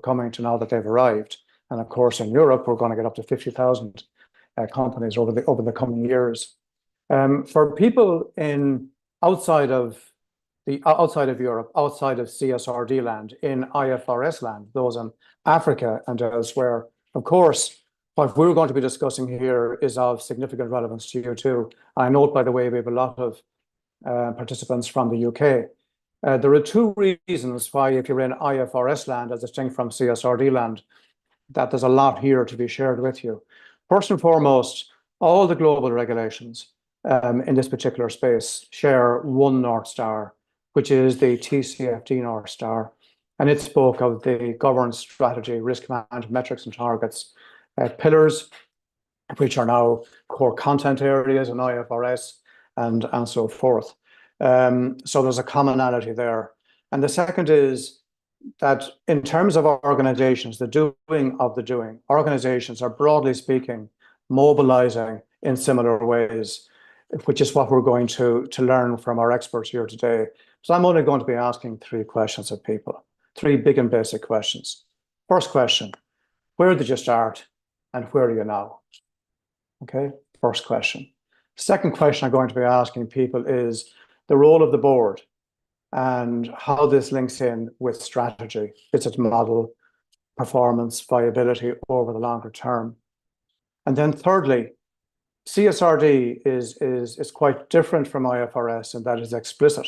coming to now that they've arrived. And of course, in Europe, we're going to get up to 50,000 companies over the coming years. For people outside of Europe, outside of CSRD land, in IFRS land, those in Africa and elsewhere, of course, what we're going to be discussing here is of significant relevance to you too. I note, by the way, we have a lot of participants from the UK. There are two reasons why, if you're in IFRS land, as distinct from CSRD land, that there's a lot here to be shared with you. First and foremost, all the global regulations in this particular space share one North Star, which is the TCFD North Star. And it spoke of the governance strategy, risk management metrics and targets, pillars, which are now core content areas in IFRS and so forth. So there's a commonality there. And the second is that in terms of organizations, the doing of the doing, organizations are, broadly speaking, mobilizing in similar ways, which is what we're going to learn from our experts here today. So I'm only going to be asking three questions of people, three big and basic questions. First question, where did you start and where are you now? Okay, first question. Second question I'm going to be asking people is the role of the board and how this links in with strategy, business model, performance, viability over the longer term. And then thirdly, CSRD is quite different from IFRS, and that is explicit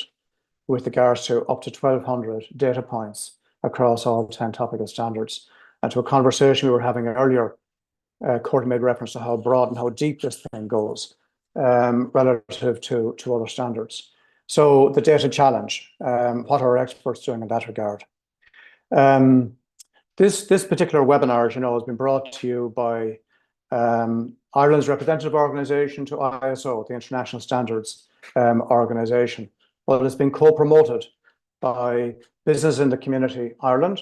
with regards to up to 1,200 data points across all 10 topical standards. And to a conversation we were having earlier, Courtney made reference to how broad and how deep this thing goes relative to other standards. So the data challenge, what are our experts doing in that regard? This particular webinar, has been brought to you by Ireland's representative organisation to ISO, the International Standards Organisation. Well, it's been co-promoted by Business in the Community Ireland,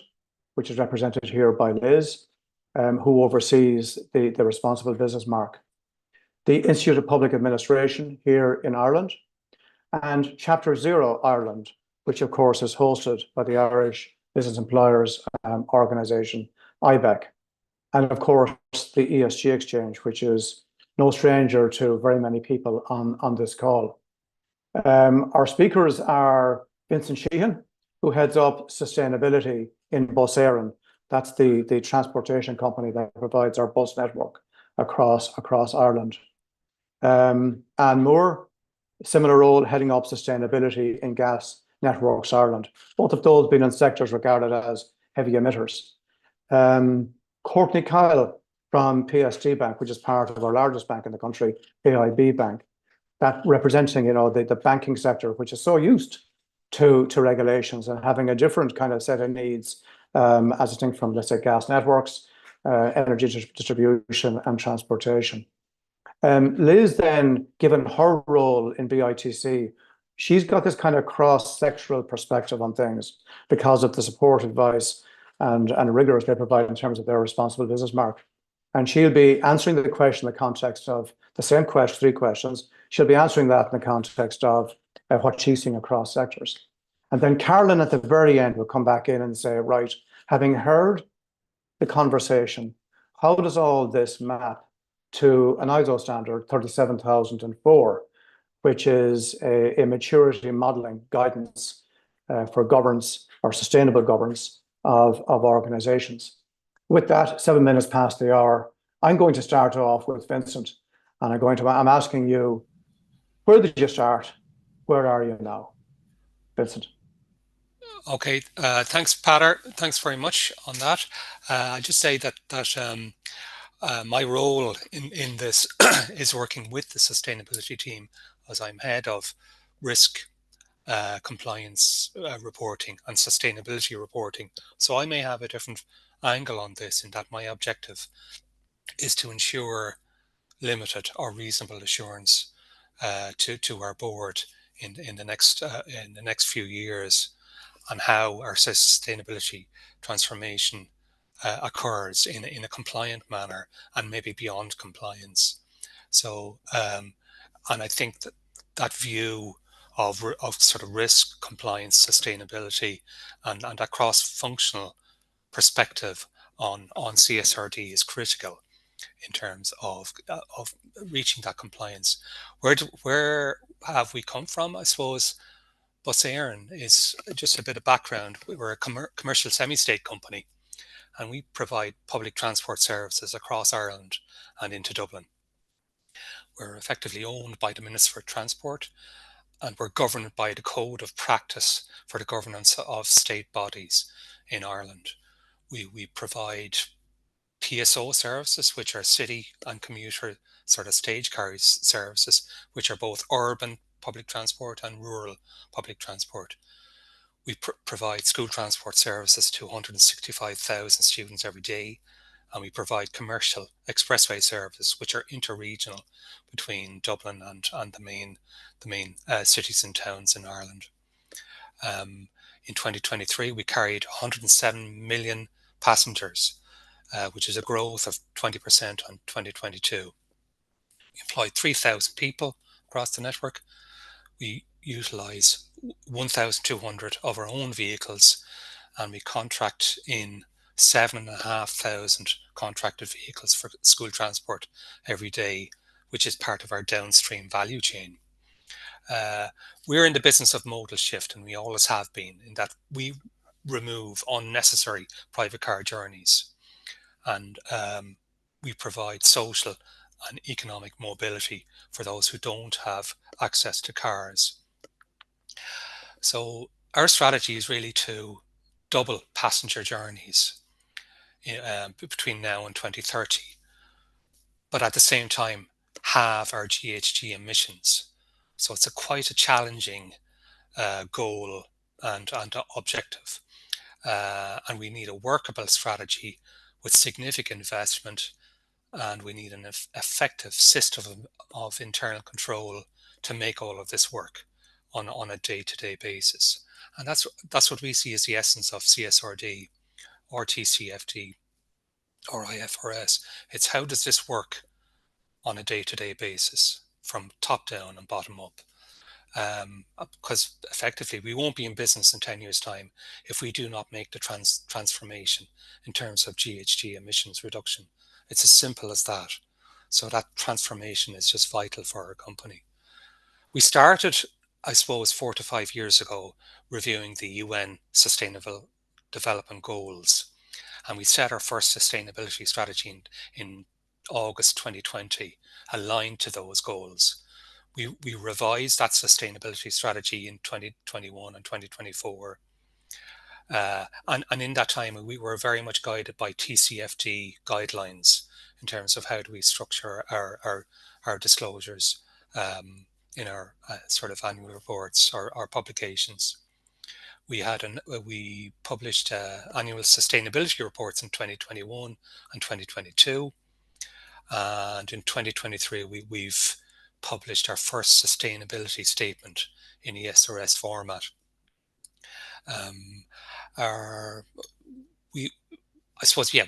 which is represented here by Liz, who oversees the Responsible Business Mark, the Institute of Public Administration here in Ireland, and Chapter Zero Ireland, which of course is hosted by the Irish Business Employers Organisation, IBEC, and of course the ESG Exchange, which is no stranger to very many people on this call. Our speakers are Vincent Sheehan, who heads up sustainability in Éireann. That's the transportation company that provides our bus network across Ireland. Anne Moore, similar role, heading up sustainability in Gas Networks Ireland. Both of those being in sectors regarded as heavy emitters. Courtney Kyle from PSD Bank, which is part of our largest bank in the country, AIB Bank, that representing the banking sector, which is so used to regulations and having a different kind of set of needs as distinct from, let's say, gas networks, energy distribution and transportation. Liz then, given her role in BITC, she's got this kind of cross-sectoral perspective on things because of the support, advice and rigors they provide in terms of their Responsible Business Mark. And she'll be answering the question in the context of the same question, three questions. She'll be answering that in the context of what she's seeing across sectors. And then Carolynn at the very end will come back in and say, right, having heard the conversation, how does all this map to an ISO standard 37004, which is a maturity modeling guidance for governance or sustainable governance of organizations. With that, 7 minutes past the hour, I'm going to start off with Vincent, and I'm asking you, where did you start? Where are you now? Vincent. Okay, thanks, Peadar. Thanks very much on that. I'll just say that my role in this is working with the sustainability team, as I'm head of risk, compliance reporting and sustainability reporting. So I may have a different angle on this, in that my objective is to ensure limited or reasonable assurance to our board in the next few years on how our sustainability transformation occurs in a compliant manner and maybe beyond compliance. So, and I think that view of sort of risk, compliance, sustainability, and that cross-functional perspective on CSRD is critical in terms of reaching that compliance. Where have we come from? I suppose Bus Éireann is just a bit of background. We're a commercial semi-state company, and we provide public transport services across Ireland and into Dublin. We're effectively owned by the Minister for Transport, and we're governed by the Code of Practice for the governance of state bodies in Ireland. We provide PSO services, which are city and commuter sort of stage car services, which are both urban public transport and rural public transport. We provide school transport services to 165,000 students every day, and we provide commercial expressway service, which are interregional between Dublin and the main cities and towns in Ireland. In 2023, we carried 107 million passengers, which is a growth of 20% on 2022. We employ 3,000 people across the network. We utilise 1,200 of our own vehicles, and we contract in 7,500 contracted vehicles for school transport every day, which is part of our downstream value chain. We're in the business of modal shift, and we always have been, in that we remove unnecessary private car journeys, and we provide social and economic mobility for those who don't have access to cars. So our strategy is really to double passenger journeys between now and 2030, but at the same time halve our GHG emissions. So it's quite a challenging goal and objective, and we need a workable strategy with significant investment, and we need an effective system of internal control to make all of this work on a day-to-day basis. And that's what we see as the essence of CSRD or TCFD or IFRS. It's how does this work on a day-to-day basis from top down and bottom up. Because effectively we won't be in business in 10 years' time if we do not make the transformation in terms of GHG emissions reduction. It's as simple as that. So that transformation is just vital for our company. We started, I suppose, 4 to 5 years ago reviewing the UN Sustainable Development Goals, and we set our first sustainability strategy in August 2020, aligned to those goals. We revised that sustainability strategy in 2021 and 2024. And in that time, we were very much guided by TCFD guidelines in terms of how do we structure our disclosures in our sort of annual reports or our publications. We published annual sustainability reports in 2021 and 2022. And in 2023, we've published our first sustainability statement in ESRS format.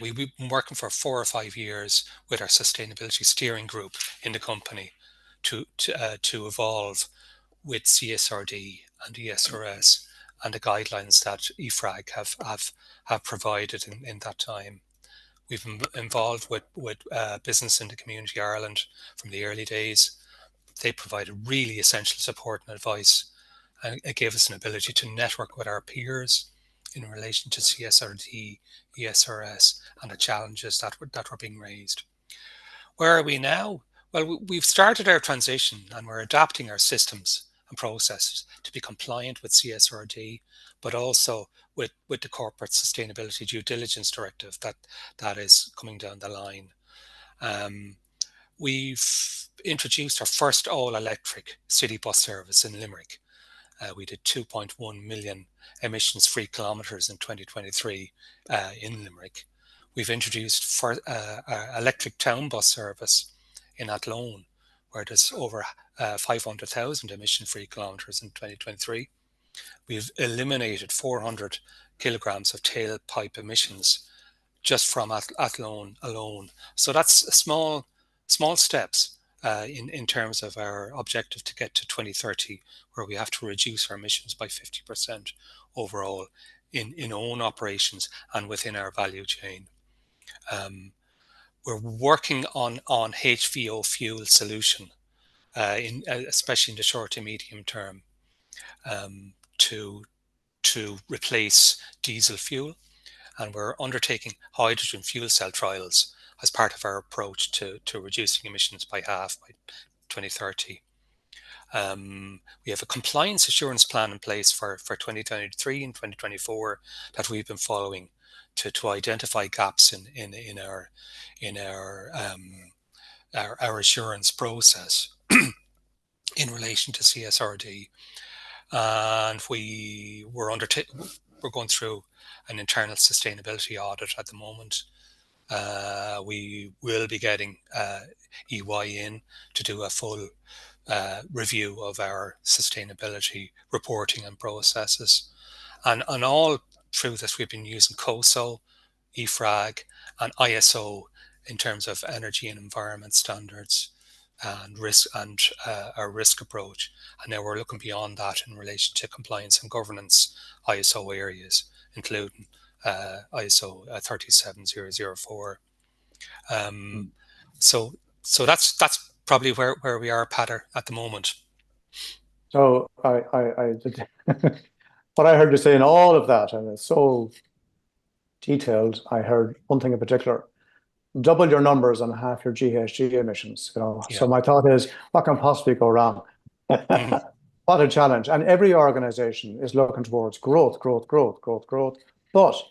We've been working for 4 or 5 years with our sustainability steering group in the company to evolve with CSRD and ESRS and the guidelines that EFRAG have provided in that time. We've been involved with Business in the Community Ireland from the early days. They provided really essential support and advice, and it gave us an ability to network with our peers in relation to CSRD, ESRS, and the challenges that were being raised. Where are we now? Well, we've started our transition, and we're adapting our systems and processes to be compliant with CSRD, but also with the Corporate Sustainability Due Diligence Directive that is coming down the line. We've introduced our first all-electric city bus service in Limerick. We did 2.1 million emissions-free kilometres in 2023 in Limerick. We've introduced electric town bus service in Athlone, where there's over 500,000 emission-free kilometres in 2023. We've eliminated 400 kilograms of tailpipe emissions just from Athlone alone. So that's small steps in terms of our objective to get to 2030, where we have to reduce our emissions by 50% overall in own operations and within our value chain. We're working on HVO fuel solution, especially in the short to medium term, to replace diesel fuel, and we're undertaking hydrogen fuel cell trials as part of our approach to reducing emissions by half by 2030. We have a compliance assurance plan in place for 2023 and 2024 that we've been following to identify gaps in our assurance process in relation to CSRD. And we're going through an internal sustainability audit at the moment. We will be getting EY in to do a full review of our sustainability reporting and processes. And all through this, we've been using COSO, EFRAG, and ISO in terms of energy and environment standards and risk and our risk approach. And now we're looking beyond that in relation to compliance and governance ISO areas, including ISO 37004. So that's probably where we are, Peadar, at the moment. So I did what I heard you say in all of that, and it's so detailed. I heard one thing in particular: double your numbers and half your GHG emissions. Yeah. So my thought is, what can possibly go wrong? What a challenge! And every organisation is looking towards growth, but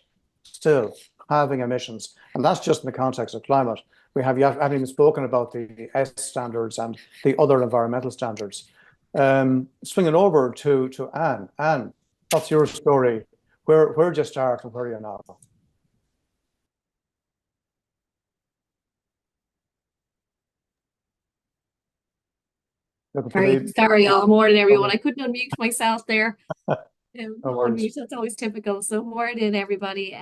still having emissions, and that's just in the context of climate. You haven't even spoken about the S standards and the other environmental standards. Swinging over to Anne. Anne, what's your story? Where'd you start and where are you now? Sorry, all morning, everyone. I couldn't unmute myself there. Unmute, that's always typical. So morning, everybody.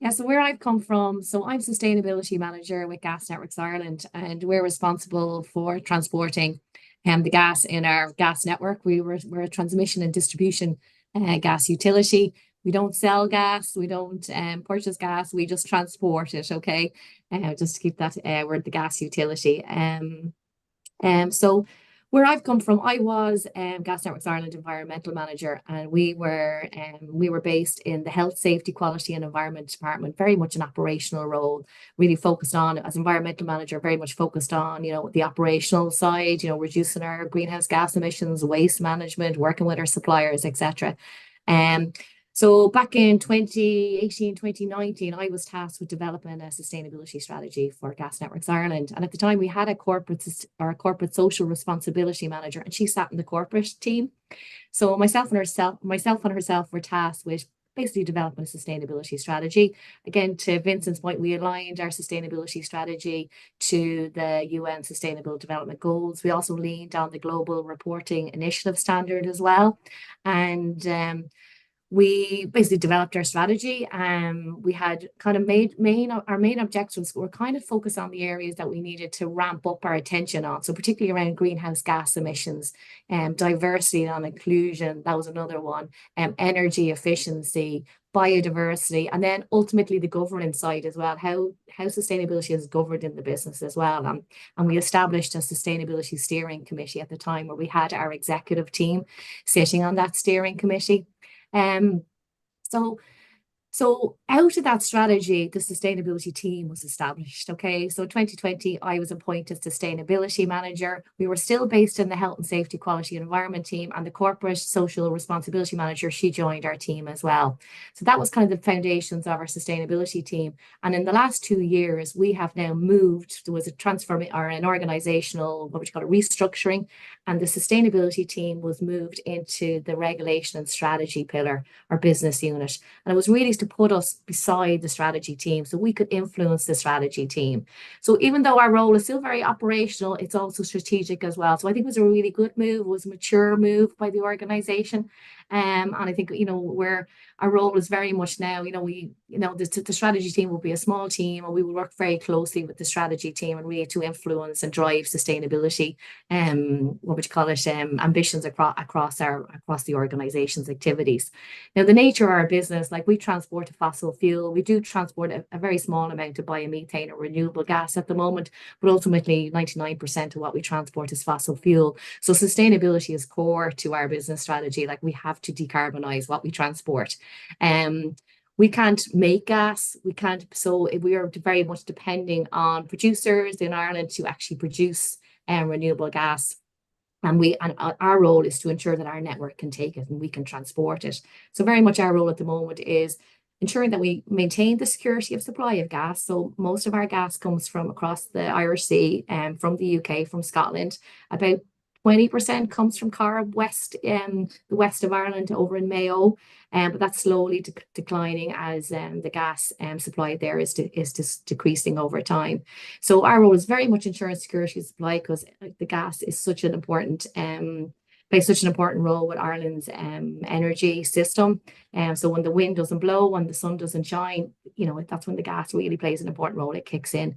Yeah, so where I've come from, so I'm sustainability manager with Gas Networks Ireland, and we're responsible for transporting the gas in our gas network. We're a transmission and distribution gas utility. We don't sell gas, we don't purchase gas, we just transport it, okay? Just to keep that, we're the gas utility. So where I've come from, I was Gas Networks Ireland environmental manager, and we were based in the health, safety, quality and environment department, very much an operational role, really focused on, as environmental manager, very much focused on, the operational side, reducing our greenhouse gas emissions, waste management, working with our suppliers, etc. So back in 2018, 2019, I was tasked with developing a sustainability strategy for Gas Networks Ireland. And at the time we had a corporate social responsibility manager, and she sat in the corporate team. So myself and herself were tasked with basically developing a sustainability strategy. Again, to Vincent's point, we aligned our sustainability strategy to the UN Sustainable Development Goals. We also leaned on the Global Reporting Initiative standard as well. And we basically developed our strategy. We had kind of our main objectives were kind of focused on the areas that we needed to ramp up our attention on. So particularly around greenhouse gas emissions, diversity and inclusion, that was another one, energy efficiency, biodiversity, and then ultimately the governance side as well, how sustainability is governed in the business as well. And we established a sustainability steering committee at the time, where we had our executive team sitting on that steering committee. So out of that strategy, the sustainability team was established. Okay, so 2020, I was appointed sustainability manager. We were still based in the health and safety, quality and environment team, and the corporate social responsibility manager, she joined our team as well. So that was kind of the foundations of our sustainability team. And in the last 2 years, we have now moved. There was a transformation or an organizational, what would you call it, restructuring, and the sustainability team was moved into the regulation and strategy pillar, our business unit. And it was really to put us beside the strategy team so we could influence the strategy team. So even though our role is still very operational, it's also strategic as well. So I think it was a really good move, it was a mature move by the organization. And I think, where our role is very much now, the strategy team will be a small team, and we will work very closely with the strategy team and really to influence and drive sustainability, what would you call it, ambitions across the organization's activities. Now, the nature of our business, like we transport a fossil fuel, we do transport a very small amount of biomethane or renewable gas at the moment, but ultimately 99% of what we transport is fossil fuel. So sustainability is core to our business strategy. Like, we have to decarbonize what we transport. We can't make gas, so we are very much depending on producers in Ireland to actually produce renewable gas. And our role is to ensure that our network can take it and we can transport it. So very much our role at the moment is ensuring that we maintain the security of supply of gas. So most of our gas comes from across the Irish Sea, from the UK, from Scotland. About 20% comes from Carb West, the west of Ireland, over in Mayo, but that's slowly declining as the gas supply there is just decreasing over time. So our role is very much ensuring security of supply, because the gas is such an important plays such an important role with Ireland's energy system. So when the wind doesn't blow, when the sun doesn't shine, that's when the gas really plays an important role. It kicks in.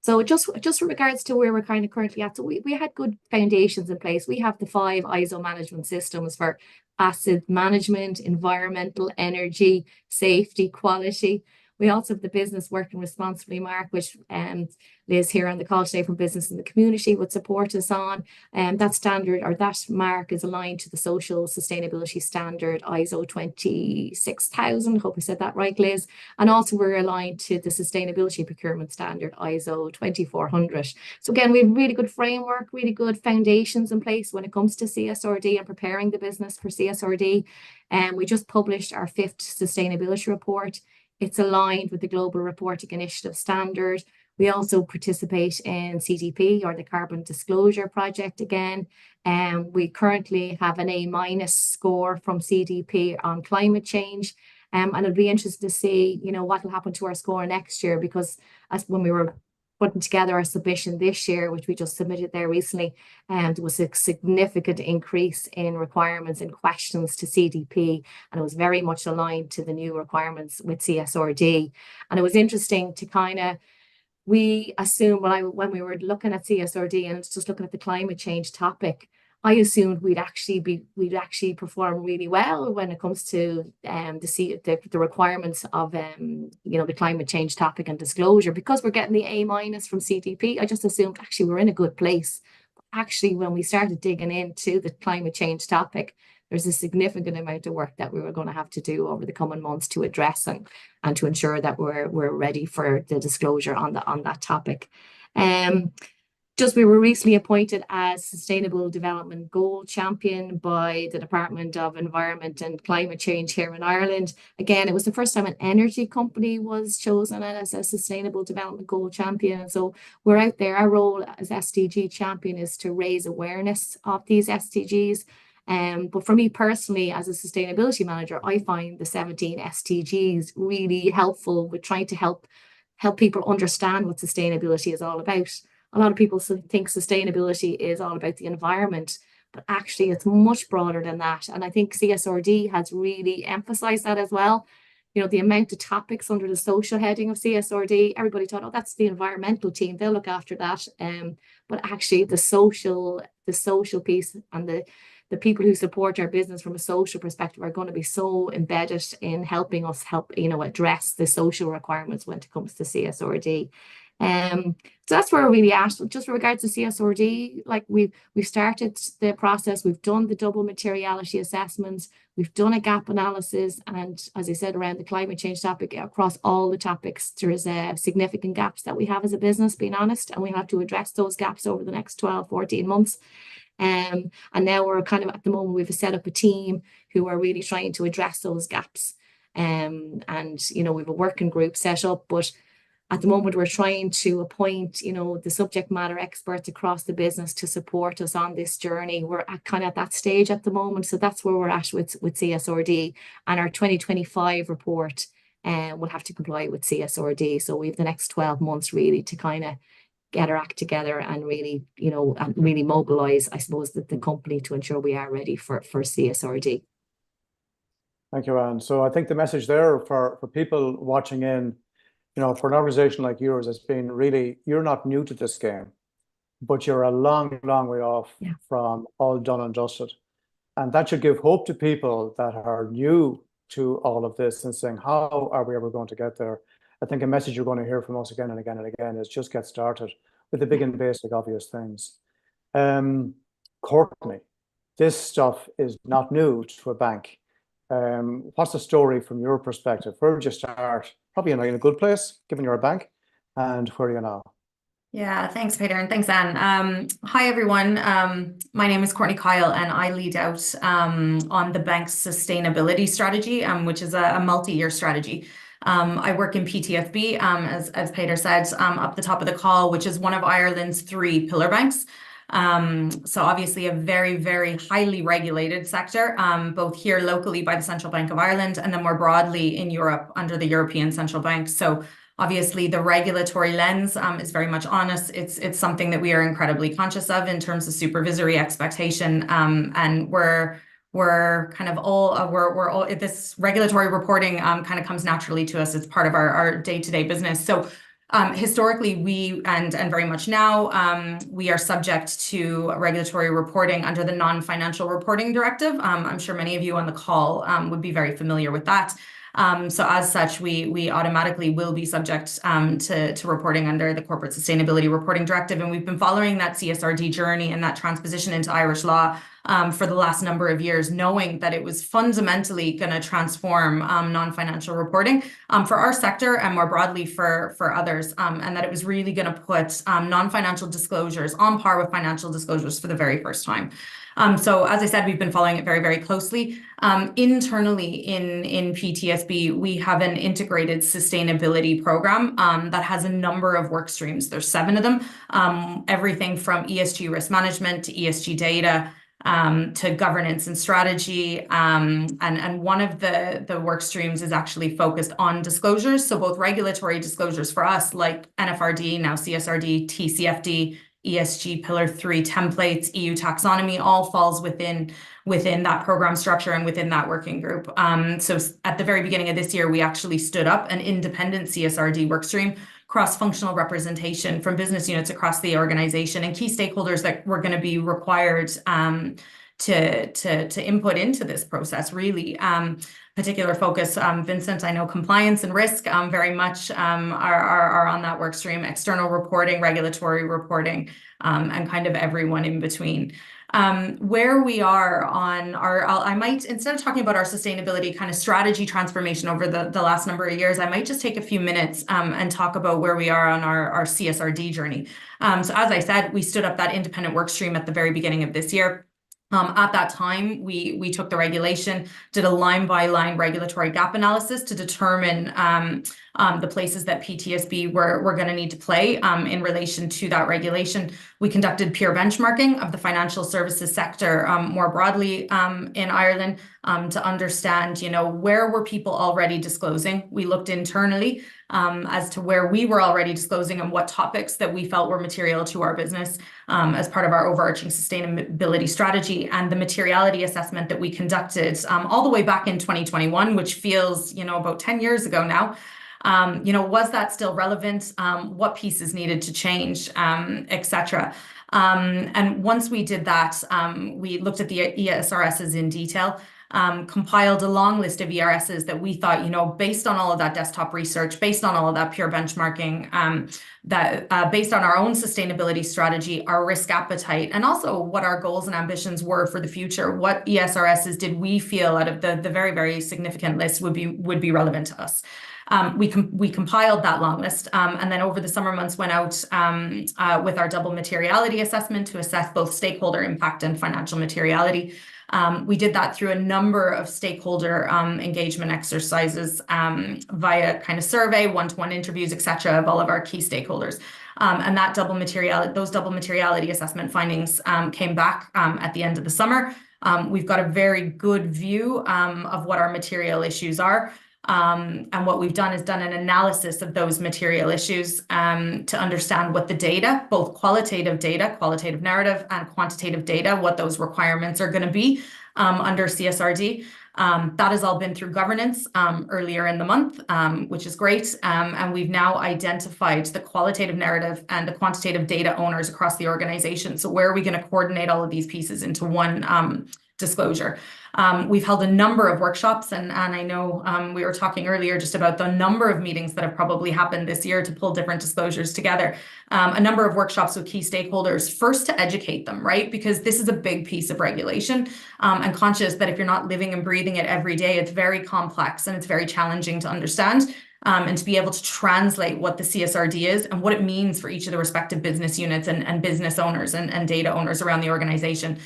So just with regards to where we're kind of currently at, so we had good foundations in place. We have the 5 ISO management systems for asset management, environmental, energy, safety, quality. We also have the business working responsibly mark, which Liz here on the call today from Business in the Community would support us on. That standard, or that mark, is aligned to the social sustainability standard ISO 26000. Hope I said that right, Liz. And also we're aligned to the sustainability procurement standard ISO 2400. So again, we have really good framework, really good foundations in place when it comes to CSRD and preparing the business for CSRD. And we just published our 5th sustainability report. It's aligned with the Global Reporting Initiative standard. We also participate in CDP, or the Carbon Disclosure Project again. We currently have an A- score from CDP on climate change. And it'll be interesting to see, what will happen to our score next year, because as when we were putting together our submission this year, which we just submitted there recently, and there was a significant increase in requirements and questions to CDP, and it was very much aligned to the new requirements with CSRD. And it was interesting to we assumed when we were looking at CSRD and just looking at the climate change topic, I assumed we'd actually perform really well when it comes to the requirements of the climate change topic and disclosure, because we're getting the A- from CDP. I just assumed actually we're in a good place. But actually, when we started digging into the climate change topic, there's a significant amount of work that we were going to have to do over the coming months to address and to ensure that we're ready for the disclosure on that topic. We were recently appointed as Sustainable Development Goal Champion by the Department of Environment and Climate Change here in Ireland. Again, it was the first time an energy company was chosen as a Sustainable Development Goal Champion. So we're out there. Our role as SDG Champion is to raise awareness of these SDGs. But for me personally, as a sustainability manager, I find the 17 SDGs really helpful with trying to help people understand what sustainability is all about. A lot of people think sustainability is all about the environment, but actually it's much broader than that. And I think CSRD has really emphasized that as well. The amount of topics under the social heading of CSRD, everybody thought, oh, that's the environmental team, they'll look after that. But actually the social piece and the people who support our business from a social perspective are going to be so embedded in helping us address the social requirements when it comes to CSRD. So that's where we're really at. Just with regards to CSRD, like we've started the process, we've done the double materiality assessments, we've done a gap analysis, and as I said, around the climate change topic, across all the topics, there is significant gaps that we have as a business, being honest, and we have to address those gaps over the next 12, 14 months. And now we're kind of, at the moment, we've set up a team who are really trying to address those gaps. And we've a working group set up, but at the moment, we're trying to appoint, the subject matter experts across the business to support us on this journey. We're at that stage at the moment. So that's where we're at with CSRD, and our 2025 report will have to comply with CSRD. So we have the next 12 months really to kind of get our act together and really, and really mobilise, I suppose, the company to ensure we are ready for CSRD. Thank you, Anne. So I think the message there for people watching in, for an organization like yours, it's been really, you're not new to this game, but you're a long, long way off from all done and dusted. And that should give hope to people that are new to all of this and saying, how are we ever going to get there? I think a message you're going to hear from us again and again and again is just get started with the big and basic obvious things. Courtney, this stuff is not new to a bank. What's the story from your perspective? Where did you start? Probably in a good place, given you're a bank, and where are you now? Yeah, thanks, Peadar, and thanks, Anne. Hi, everyone. My name is Courtney Kyle, and I lead out on the bank's sustainability strategy, which is a multi-year strategy. I work in PTSB, as Peadar said, up the top of the call, which is one of Ireland's 3 pillar banks. So obviously a very, very highly regulated sector, both here locally by the Central Bank of Ireland and then more broadly in Europe under the European Central Bank. So obviously the regulatory lens is very much on us. It's something that we are incredibly conscious of in terms of supervisory expectation, and we're kind of all this regulatory reporting kind of comes naturally to us. It's part of our day-to-day business. So historically, we and very much now, we are subject to regulatory reporting under the non-financial reporting directive. I'm sure many of you on the call would be very familiar with that. So as such, we automatically will be subject to reporting under the Corporate Sustainability Reporting Directive. And we've been following that CSRD journey and that transposition into Irish law for the last number of years, knowing that it was fundamentally going to transform non-financial reporting for our sector and more broadly for others, and that it was really going to put non-financial disclosures on par with financial disclosures for the very first time. So as I said, we've been following it very, very closely. Internally in PTSB, we have an integrated sustainability program that has a number of work streams. There's 7 of them, everything from ESG risk management to ESG data, to governance and strategy. And one of the work streams is actually focused on disclosures. So both regulatory disclosures for us, like NFRD, now CSRD, TCFD, ESG Pillar 3 templates, EU taxonomy, all falls within that program structure and within that working group. So at the very beginning of this year, we actually stood up an independent CSRD workstream, cross-functional representation from business units across the organization and key stakeholders that were going to be required to input into this process, really. Particular focus, Vincent, I know compliance and risk very much are on that work stream, external reporting, regulatory reporting, and kind of everyone in between. Where we are on I might, instead of talking about our sustainability kind of strategy transformation over the last number of years, I might just take a few minutes and talk about where we are on our CSRD journey. So as I said, we stood up that independent work stream at the very beginning of this year. At that time, we took the regulation, did a line-by-line regulatory gap analysis to determine the places that PTSB were going to need to play in relation to that regulation. We conducted peer benchmarking of the financial services sector more broadly in Ireland to understand, where were people already disclosing. We looked internally as to where we were already disclosing and what topics that we felt were material to our business as part of our overarching sustainability strategy, and the materiality assessment that we conducted all the way back in 2021, which feels, about 10 years ago now. Was that still relevant? What pieces needed to change, etc. And once we did that, we looked at the ESRSs in detail, compiled a long list of ERSs that we thought, based on all of that desktop research, based on all of that peer benchmarking, that based on our own sustainability strategy, our risk appetite, and also what our goals and ambitions were for the future, what ESRSs did we feel out of the very, very significant list would be relevant to us. We compiled that long list, and then over the summer months went out with our double materiality assessment to assess both stakeholder impact and financial materiality. We did that through a number of stakeholder engagement exercises via kind of survey, one-to-one interviews, etc., of all of our key stakeholders. And those double materiality assessment findings came back at the end of the summer. We've got a very good view of what our material issues are. And what we've done is done an analysis of those material issues to understand what the data, both qualitative data, qualitative narrative, and quantitative data, what those requirements are going to be under CSRD. That has all been through governance earlier in the month, which is great. And we've now identified the qualitative narrative and the quantitative data owners across the organization. So where are we going to coordinate all of these pieces into one disclosure? We've held a number of workshops, and I know we were talking earlier just about the number of meetings that have probably happened this year to pull different disclosures together. A number of workshops with key stakeholders, first to educate them, right? Because this is a big piece of regulation, and conscious that if you're not living and breathing it every day, it's very complex and it's very challenging to understand. And to be able to translate what the CSRD is and what it means for each of the respective business units and business owners and data owners around the organization.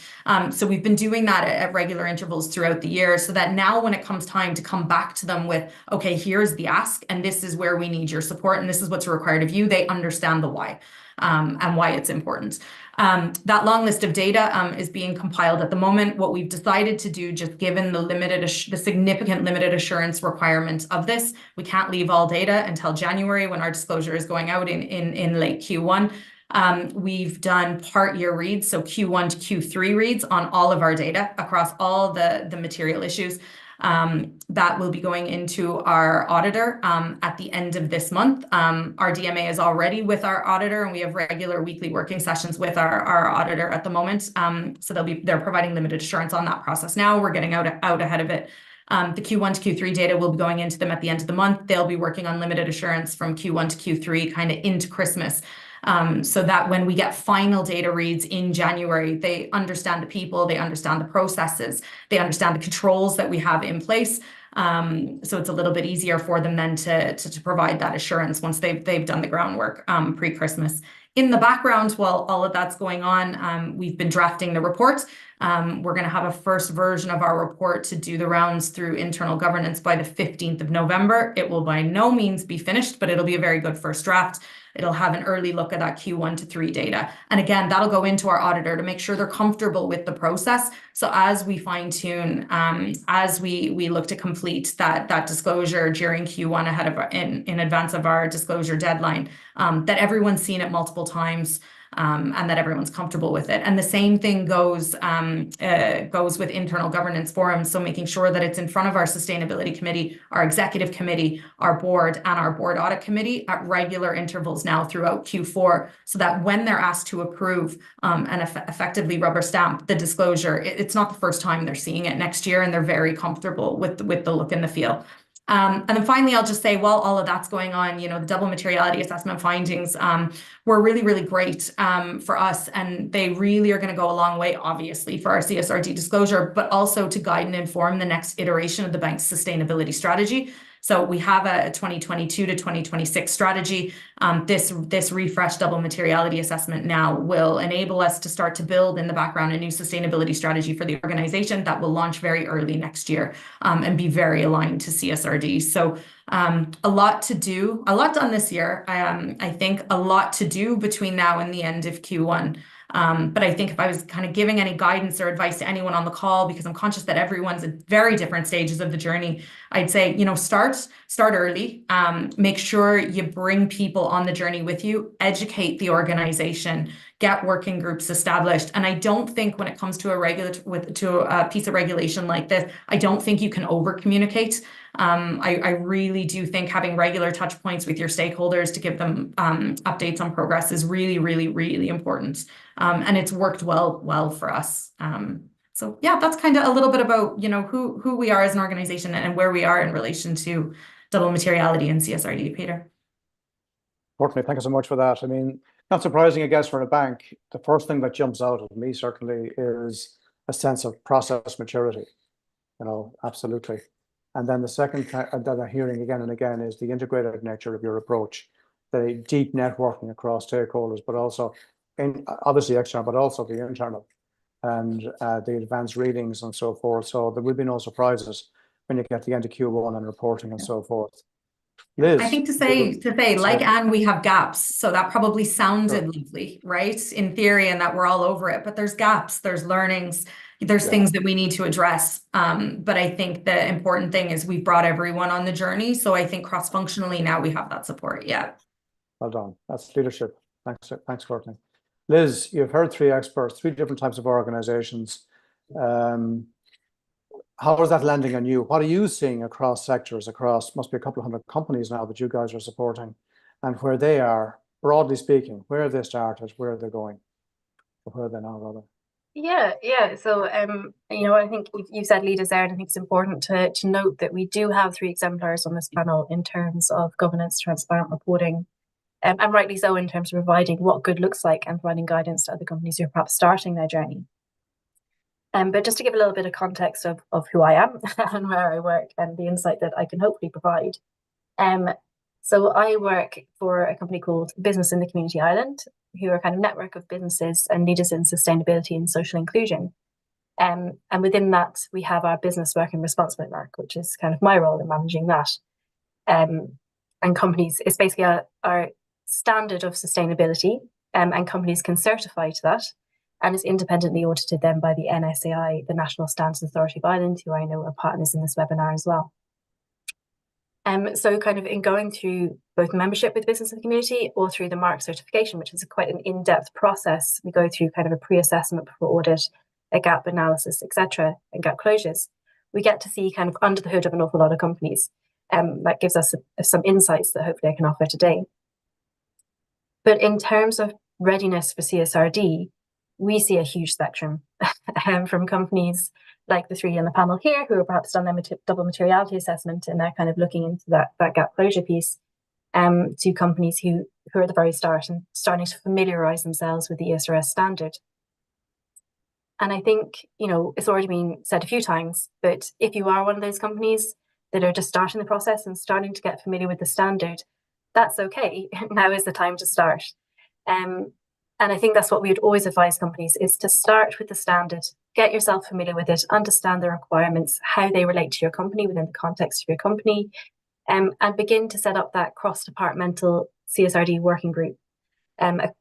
So we've been doing that at regular intervals throughout the year, so that now when it comes time to come back to them with, okay, here's the ask, and this is where we need your support, and this is what's required of you, they understand the why. And why it's important. That long list of data is being compiled at the moment. What we've decided to do, just given the significant limited assurance requirement of this, we can't leave all data until January when our disclosure is going out in late Q1. We've done part year reads, so Q1 to Q3 reads on all of our data across all the material issues. That will be going into our auditor at the end of this month. Our DMA is already with our auditor, and we have regular weekly working sessions with our auditor at the moment. So they're providing limited assurance on that process now. We're getting out ahead of it. The Q1 to Q3 data will be going into them at the end of the month. They'll be working on limited assurance from Q1 to Q3, kind of into Christmas. So that when we get final data reads in January, they understand the people, they understand the processes, they understand the controls that we have in place. So it's a little bit easier for them then to provide that assurance once they've done the groundwork pre-Christmas. In the background, while all of that's going on, we've been drafting the report. We're going to have a first version of our report to do the rounds through internal governance by the 15th of November. It will by no means be finished, but it'll be a very good first draft. It'll have an early look at that Q1 to 3 data. And again, that'll go into our auditor to make sure they're comfortable with the process. So as we fine tune, as we look to complete that disclosure during Q1 ahead of in advance of our disclosure deadline, that everyone's seen it multiple times. And that everyone's comfortable with it. And the same thing goes with internal governance forums. So making sure that it's in front of our sustainability committee, our executive committee, our board, and our board audit committee at regular intervals now throughout Q4, so that when they're asked to approve and effectively rubber stamp the disclosure, it's not the first time they're seeing it next year, and they're very comfortable with the look and the feel. And then finally, I'll just say, while all of that's going on, the double materiality assessment findings were really, really great for us. And they really are going to go a long way, obviously, for our CSRD disclosure, but also to guide and inform the next iteration of the bank's sustainability strategy. So we have a 2022 to 2026 strategy. This refreshed double materiality assessment now will enable us to start to build in the background a new sustainability strategy for the organization that will launch very early next year and be very aligned to CSRD. So a lot to do, a lot done this year. I think a lot to do between now and the end of Q1. But I think if I was kind of giving any guidance or advice to anyone on the call, because I'm conscious that everyone's at very different stages of the journey, I'd say, start early, make sure you bring people on the journey with you, educate the organization, get working groups established. And I don't think when it comes to a piece of regulation like this, I don't think you can over communicate. I really do think having regular touch points with your stakeholders to give them updates on progress is really, really, really important. And it's worked well for us. So yeah, that's kind of a little bit about, who we are as an organization and where we are in relation to double materiality and CSRD, Peter. Courtney, thank you so much for that. I mean, not surprising, I guess, for a bank, the first thing that jumps out at me certainly is a sense of process maturity, absolutely. And then the second that I'm hearing again and again is the integrated nature of your approach, the deep networking across stakeholders, but also obviously external, but also the internal, and the advanced readings and so forth. So there will be no surprises when you get to the end of Q1 and reporting and so forth. Liz, I think to say, like Anne, we have gaps. So that probably sounded lovely, right? In theory, and that we're all over it, but there's gaps, there's learnings. There's things that we need to address. But I think the important thing is we've brought everyone on the journey. So I think cross-functionally now we have that support. Yeah. Well done. That's leadership. Thanks, Courtney. Liz, you've heard three experts, three different types of organizations. How is that landing on you? What are you seeing across sectors, must be a couple of hundred companies now that you guys are supporting, and where they are, broadly speaking, where have they started, where are they going, or where are they now, rather? Yeah. So, I think you said leaders there, and I think it's important to note that we do have 3 exemplars on this panel in terms of governance, transparent reporting, and rightly so in terms of providing what good looks like and providing guidance to other companies who are perhaps starting their journey. But just to give a little bit of context of who I am and where I work and the insight that I can hopefully provide. So I work for a company called Business in the Community Ireland, who are a kind of network of businesses and leaders in sustainability and social inclusion. And within that, we have our business working responsibly work, which is kind of my role in managing that. And companies, it's basically our standard of sustainability, and companies can certify to that. And is independently audited then by the NSAI, the National Standards Authority of Ireland, who I know are partners in this webinar as well. So kind of in going through both membership with Business in the Community or through the MARC certification, which is quite an in-depth process, we go through kind of a pre-assessment before audit, a gap analysis, etc., and gap closures. We get to see kind of under the hood of an awful lot of companies. That gives us some insights that hopefully I can offer today. But in terms of readiness for CSRD, we see a huge spectrum from companies like the 3 on the panel here who have perhaps done their double materiality assessment and they're kind of looking into that gap closure piece, to companies who are at the very start and starting to familiarise themselves with the ESRS standard. And I think, it's already been said a few times, but if you are one of those companies that are just starting the process and starting to get familiar with the standard, that's okay. Now is the time to start. And I think that's what we would always advise companies, is to start with the standard, get yourself familiar with it, understand the requirements, how they relate to your company within the context of your company, and begin to set up that cross-departmental CSRD working group. A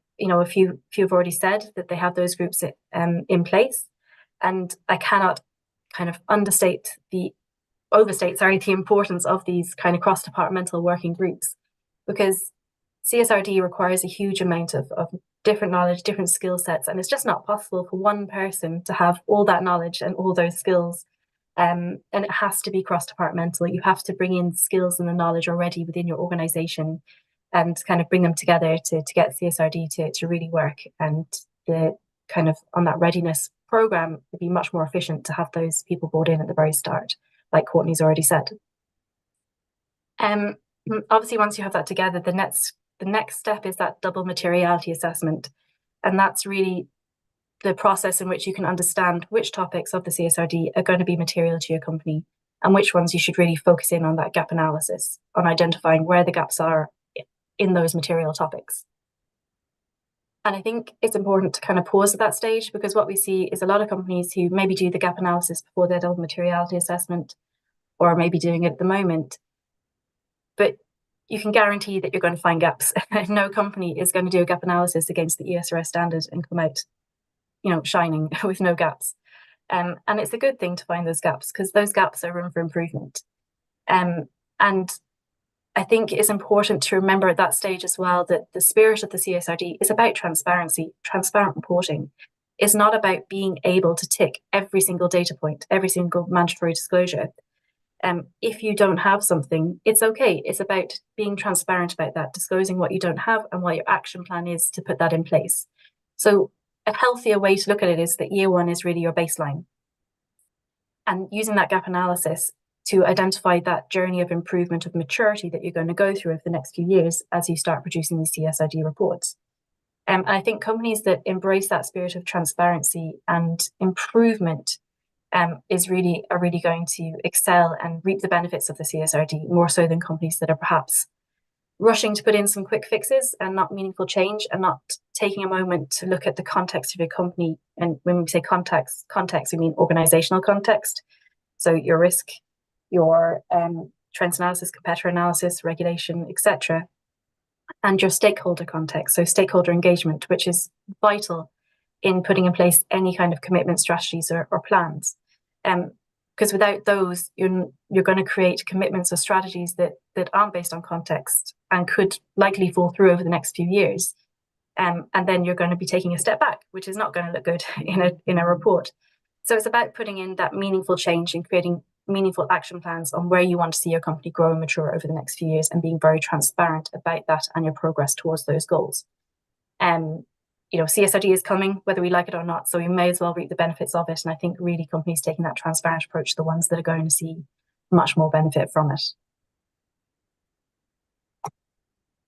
few have already said that they have those groups in place, and I cannot kind of overstate the importance of these kind of cross-departmental working groups, because CSRD requires a huge amount of different knowledge, different skill sets, and it's just not possible for one person to have all that knowledge and all those skills. And it has to be cross-departmental. You have to bring in skills and the knowledge already within your organization and kind of bring them together to get CSRD to really work. And the kind of on that readiness program would be much more efficient to have those people brought in at the very start, like Courtney's already said. Obviously, once you have that together, the next step is that double materiality assessment. And that's really the process in which you can understand which topics of the CSRD are going to be material to your company and which ones you should really focus in on that gap analysis, on identifying where the gaps are in those material topics. And I think it's important to kind of pause at that stage, because what we see is a lot of companies who maybe do the gap analysis before their double materiality assessment, or maybe doing it at the moment. But you can guarantee that you're going to find gaps. No company is going to do a gap analysis against the ESRS standard and come out, shining with no gaps. And it's a good thing to find those gaps, because those gaps are room for improvement. And I think it's important to remember at that stage as well that the spirit of the CSRD is about transparency, transparent reporting. It's not about being able to tick every single data point, every single mandatory disclosure. If you don't have something, it's okay. It's about being transparent about that, disclosing what you don't have and what your action plan is to put that in place. So a healthier way to look at it is that year 1 is really your baseline. And using that gap analysis to identify that journey of improvement, of maturity that you're going to go through over the next few years as you start producing these CSRD reports. And I think companies that embrace that spirit of transparency and improvement are really going to excel and reap the benefits of the CSRD, more so than companies that are perhaps rushing to put in some quick fixes and not meaningful change, and not taking a moment to look at the context of your company. And when we say context, we mean organizational context. So your risk, your trends analysis, competitor analysis, regulation, etc. And your stakeholder context, so stakeholder engagement, which is vital in putting in place any kind of commitment strategies or plans. Because without those, you're going to create commitments or strategies that aren't based on context and could likely fall through over the next few years. And then you're going to be taking a step back, which is not going to look good in a report. So it's about putting in that meaningful change and creating meaningful action plans on where you want to see your company grow and mature over the next few years, and being very transparent about that and your progress towards those goals. CSRD is coming, whether we like it or not, so we may as well reap the benefits of it. And I think really companies taking that transparent approach are the ones that are going to see much more benefit from it.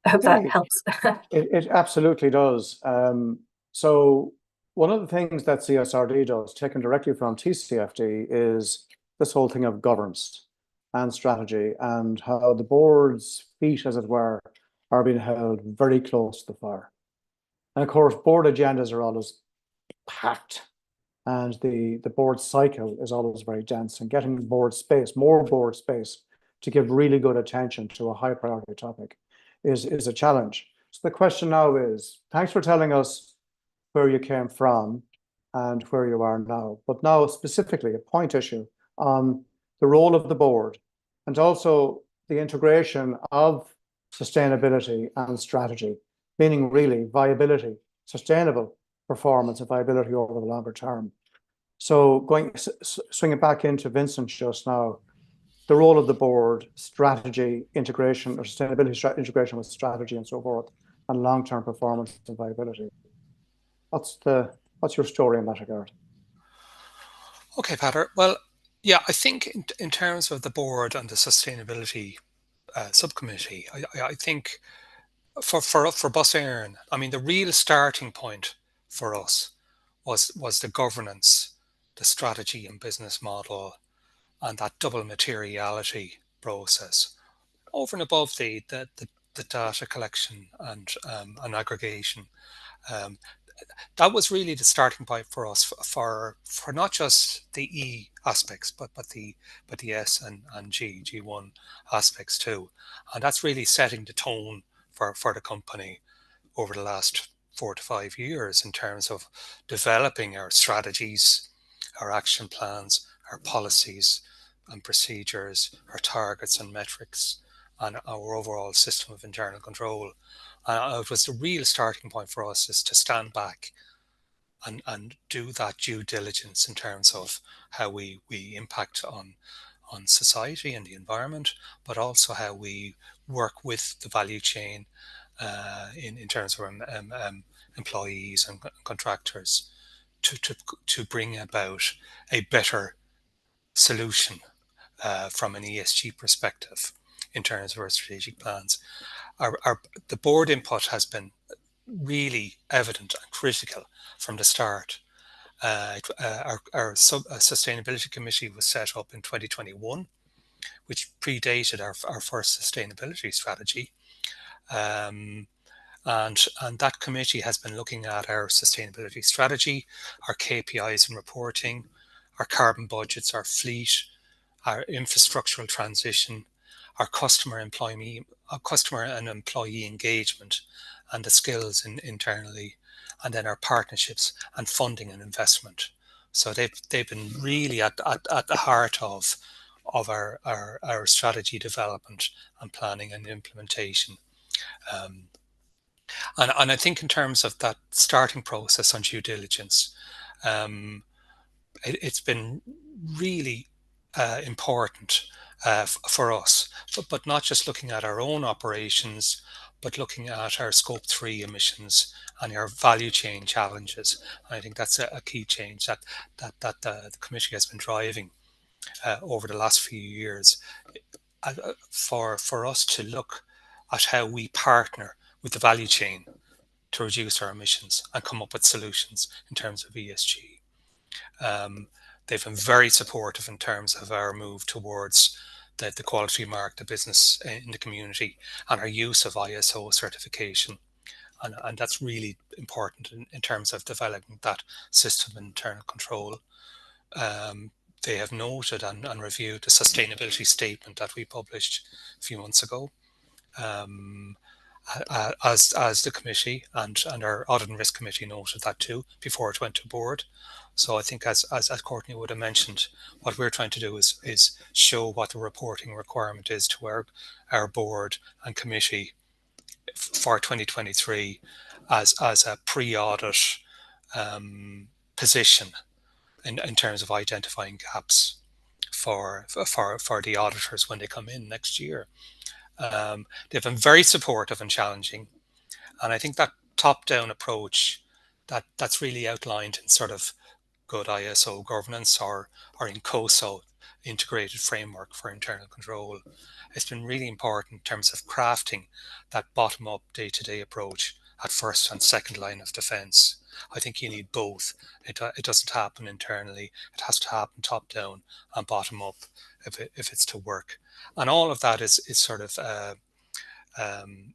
I hope that helps. It absolutely does. So one of the things that CSRD does, taken directly from TCFD, is this whole thing of governance and strategy, and how the board's feet, as it were, are being held very close to the fire. And of course, board agendas are always packed, and the board cycle is always very dense, and getting more board space to give really good attention to a high priority topic is a challenge. So the question now is, thanks for telling us where you came from and where you are now, but now specifically a point issue on the role of the board, and also the integration of sustainability and strategy, meaning really viability, sustainable performance and viability over the longer term. So swinging back into Vincent just now, the role of the board, strategy integration, or sustainability integration with strategy and so forth, and long-term performance and viability. What's your story in that regard? Okay, Peadar. Well, yeah, I think in terms of the board and the sustainability subcommittee, I think for Bus Éireann, I mean, the real starting point for us was the governance, the strategy and business model, and that double materiality process, over and above the data collection and aggregation. That was really the starting point for us for not just the E aspects, but the S and G1 aspects too. And that's really setting the tone for the company over the last 4 to 5 years in terms of developing our strategies, our action plans, our policies and procedures, our targets and metrics, and our overall system of internal control. It was the real starting point for us, is to stand back and do that due diligence in terms of how we impact on society and the environment, but also how we work with the value chain in terms of employees and contractors to bring about a better solution from an ESG perspective in terms of our strategic plans. The board input has been really evident and critical from the start. Our sustainability committee was set up in 2021, which predated our first sustainability strategy. And that committee has been looking at our sustainability strategy, our KPIs and reporting, our carbon budgets, our fleet, our infrastructural transition, our customer and employee engagement, and the skills internally, and then our partnerships and funding and investment. So they've been really at the heart of our strategy development and planning and implementation. And I think in terms of that starting process on due diligence, it's been really important for us, but not just looking at our own operations, but looking at our Scope 3 emissions and our value chain challenges. And I think that's a key change that the committee has been driving over the last few years, for us to look at how we partner with the value chain to reduce our emissions and come up with solutions in terms of ESG. They've been very supportive in terms of our move towards the quality mark, the business in the community, and our use of ISO certification. And that's really important in terms of developing that system of internal control. They have noted and reviewed the sustainability statement that we published a few months ago. as the committee, and our audit and risk committee noted that too before it went to board. So I think as Courtney would have mentioned, what we're trying to do is show what the reporting requirement is to our board and committee for 2023 as a pre-audit position in terms of identifying gaps for the auditors when they come in next year. They've been very supportive and challenging, and I think that top-down approach that's really outlined in sort of good ISO governance or in COSO, integrated framework for internal control. It's been really important in terms of crafting that bottom-up day-to-day approach at first and second line of defence. I think you need both. It doesn't happen internally. It has to happen top-down and bottom-up if it's to work. And all of that is sort of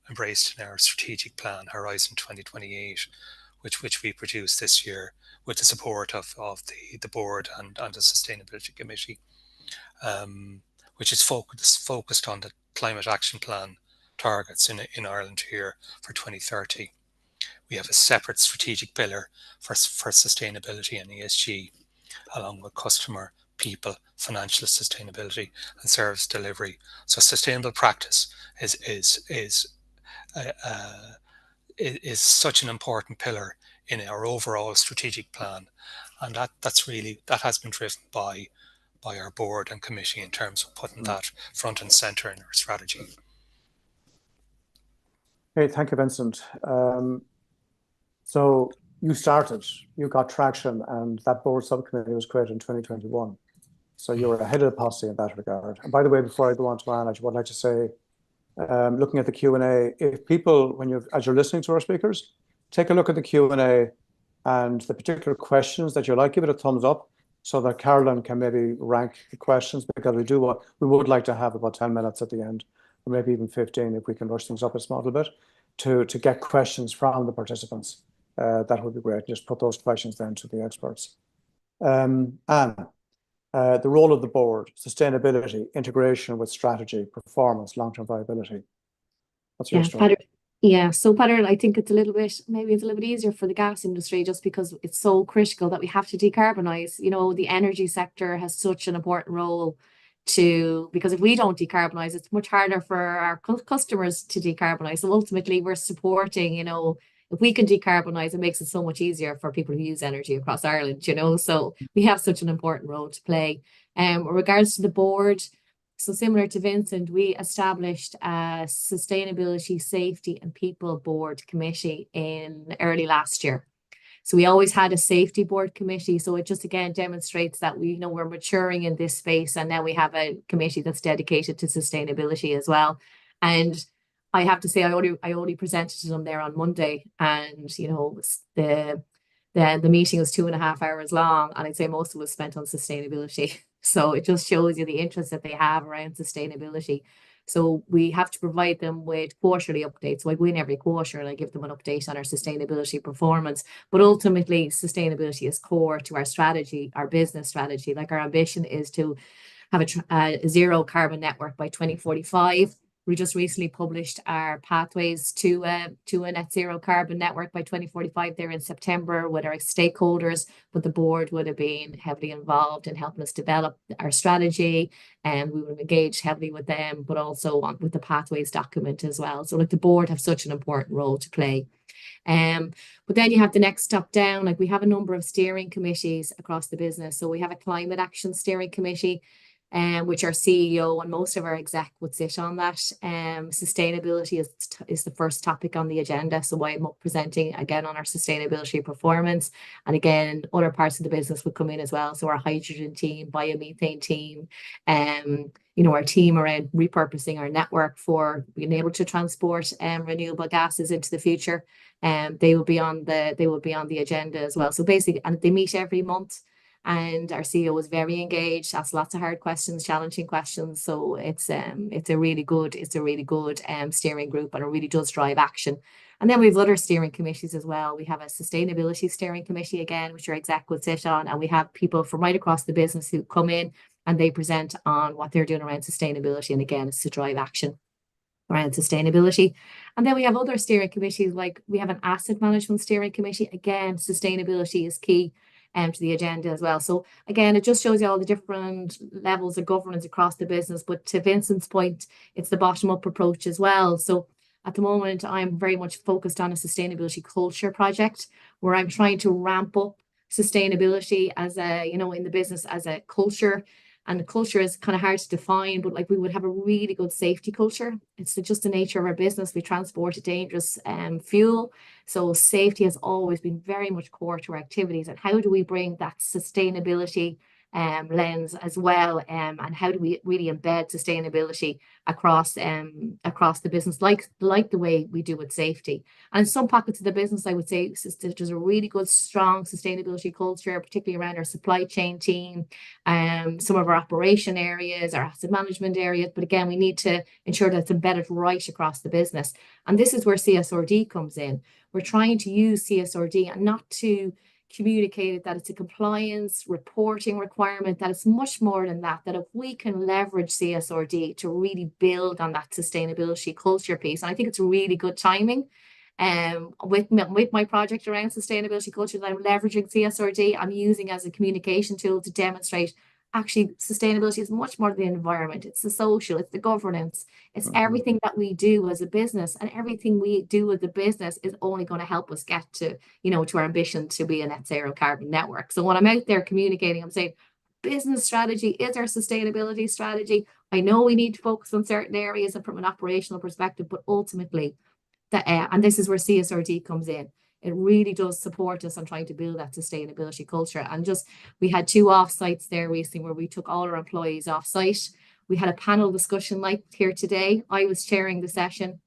embraced in our strategic plan, Horizon 2028, which we produced this year with the support of the board and the Sustainability Committee, which is focused on the Climate Action Plan targets in Ireland here for 2030. We have a separate strategic pillar for sustainability and ESG, along with customer, people, financial sustainability, and service delivery. So sustainable practice is such an important pillar in our overall strategic plan, and that has been driven by our board and committee in terms of putting that front and center in our strategy. Hey, thank you, Vincent. So you got traction, and that board subcommittee was created in 2021. So you were ahead of the posse in that regard. And by the way, before I go on to Anne, I would like to say, looking at the Q&A, if people, as you're listening to our speakers, take a look at the Q&A and the particular questions that you like, give it a thumbs up so that Carolynn can maybe rank the questions, because we would like to have about 10 minutes at the end, or maybe even 15 if we can rush things up a small bit, to get questions from the participants. That would be great. Just put those questions down to the experts. Anne, the role of the board, sustainability, integration with strategy, performance, long-term viability. What's your story? So Peadar, I think it's a little bit easier for the gas industry, just because it's so critical that we have to decarbonise. You know, the energy sector has such an important role because if we don't decarbonise, it's much harder for our customers to decarbonise. So ultimately we're supporting, if we can decarbonise, it makes it so much easier for people who use energy across Ireland, so we have such an important role to play. With regards to the board, so similar to Vincent, we established a Sustainability, Safety and People Board Committee in early last year. So we always had a safety board committee. So it just again demonstrates that we're maturing in this space, and now we have a committee that's dedicated to sustainability as well. And I have to say, I only presented to them there on Monday, and the meeting was 2.5 hours long, and I'd say most of it was spent on sustainability. So it just shows you the interest that they have around sustainability. So we have to provide them with quarterly updates. So I go in every quarter and I give them an update on our sustainability performance. But ultimately, sustainability is core to our strategy, our business strategy. Like, our ambition is to have a zero carbon network by 2045. We just recently published our pathways to a net zero carbon network by 2045 there in September with our stakeholders, but the board would have been heavily involved in helping us develop our strategy, and we would have engaged heavily with them, but also with the pathways document as well. So the board have such an important role to play. But then you have the next step down. Like, we have a number of steering committees across the business. So we have a climate action steering committee, which our CEO and most of our exec would sit on that. Sustainability is the first topic on the agenda. So I'm up presenting again on our sustainability performance. And again, other parts of the business would come in as well. So our hydrogen team, biomethane team, our team around repurposing our network for being able to transport renewable gases into the future. They will be on the agenda as well. So basically, and they meet every month. And our CEO is very engaged, asks lots of hard questions, challenging questions. So it's a really good steering group, and it really does drive action. And then we have other steering committees as well. We have a sustainability steering committee again, which our exec would sit on, and we have people from right across the business who come in and they present on what they're doing around sustainability. And again, it's to drive action. around sustainability. And then we have other steering committees, like we have an asset management steering committee. Again, sustainability is key to the agenda as well. So again, it just shows you all the different levels of governance across the business. But to Vincent's point, it's the bottom-up approach as well. So at the moment, I'm very much focused on a sustainability culture project where I'm trying to ramp up sustainability as a, you know, in the business as a culture. And the culture is kind of hard to define, but like we would have a really good safety culture. It's just the nature of our business. We transport a dangerous fuel. So safety has always been very much core to our activities. And how do we bring that sustainability lens as well? And how do we really embed sustainability across the business, like the way we do with safety? And in some pockets of the business, I would say there's a really good, strong sustainability culture, particularly around our supply chain team, some of our operation areas, our asset management areas. But again, we need to ensure that it's embedded right across the business. And this is where CSRD comes in. We're trying to use CSRD and not to communicated that it's a compliance reporting requirement, that it's much more than that, that if we can leverage CSRD to really build on that sustainability culture piece, and I think it's really good timing with my project around sustainability culture that I'm leveraging CSRD, I'm using as a communication tool to demonstrate actually sustainability is much more than the environment. It's the social, it's the governance, it's everything that we do as a business, and everything we do as a business is only going to help us get to, you know, to our ambition to be a net zero carbon network. So when I'm out there communicating, I'm saying business strategy is our sustainability strategy. I know we need to focus on certain areas and from an operational perspective, but ultimately and this is where CSRD comes in. It really does support us on trying to build that sustainability culture. And just, we had 2 offsites there recently where we took all our employees offsite. We had a panel discussion like here today. I was chairing the session.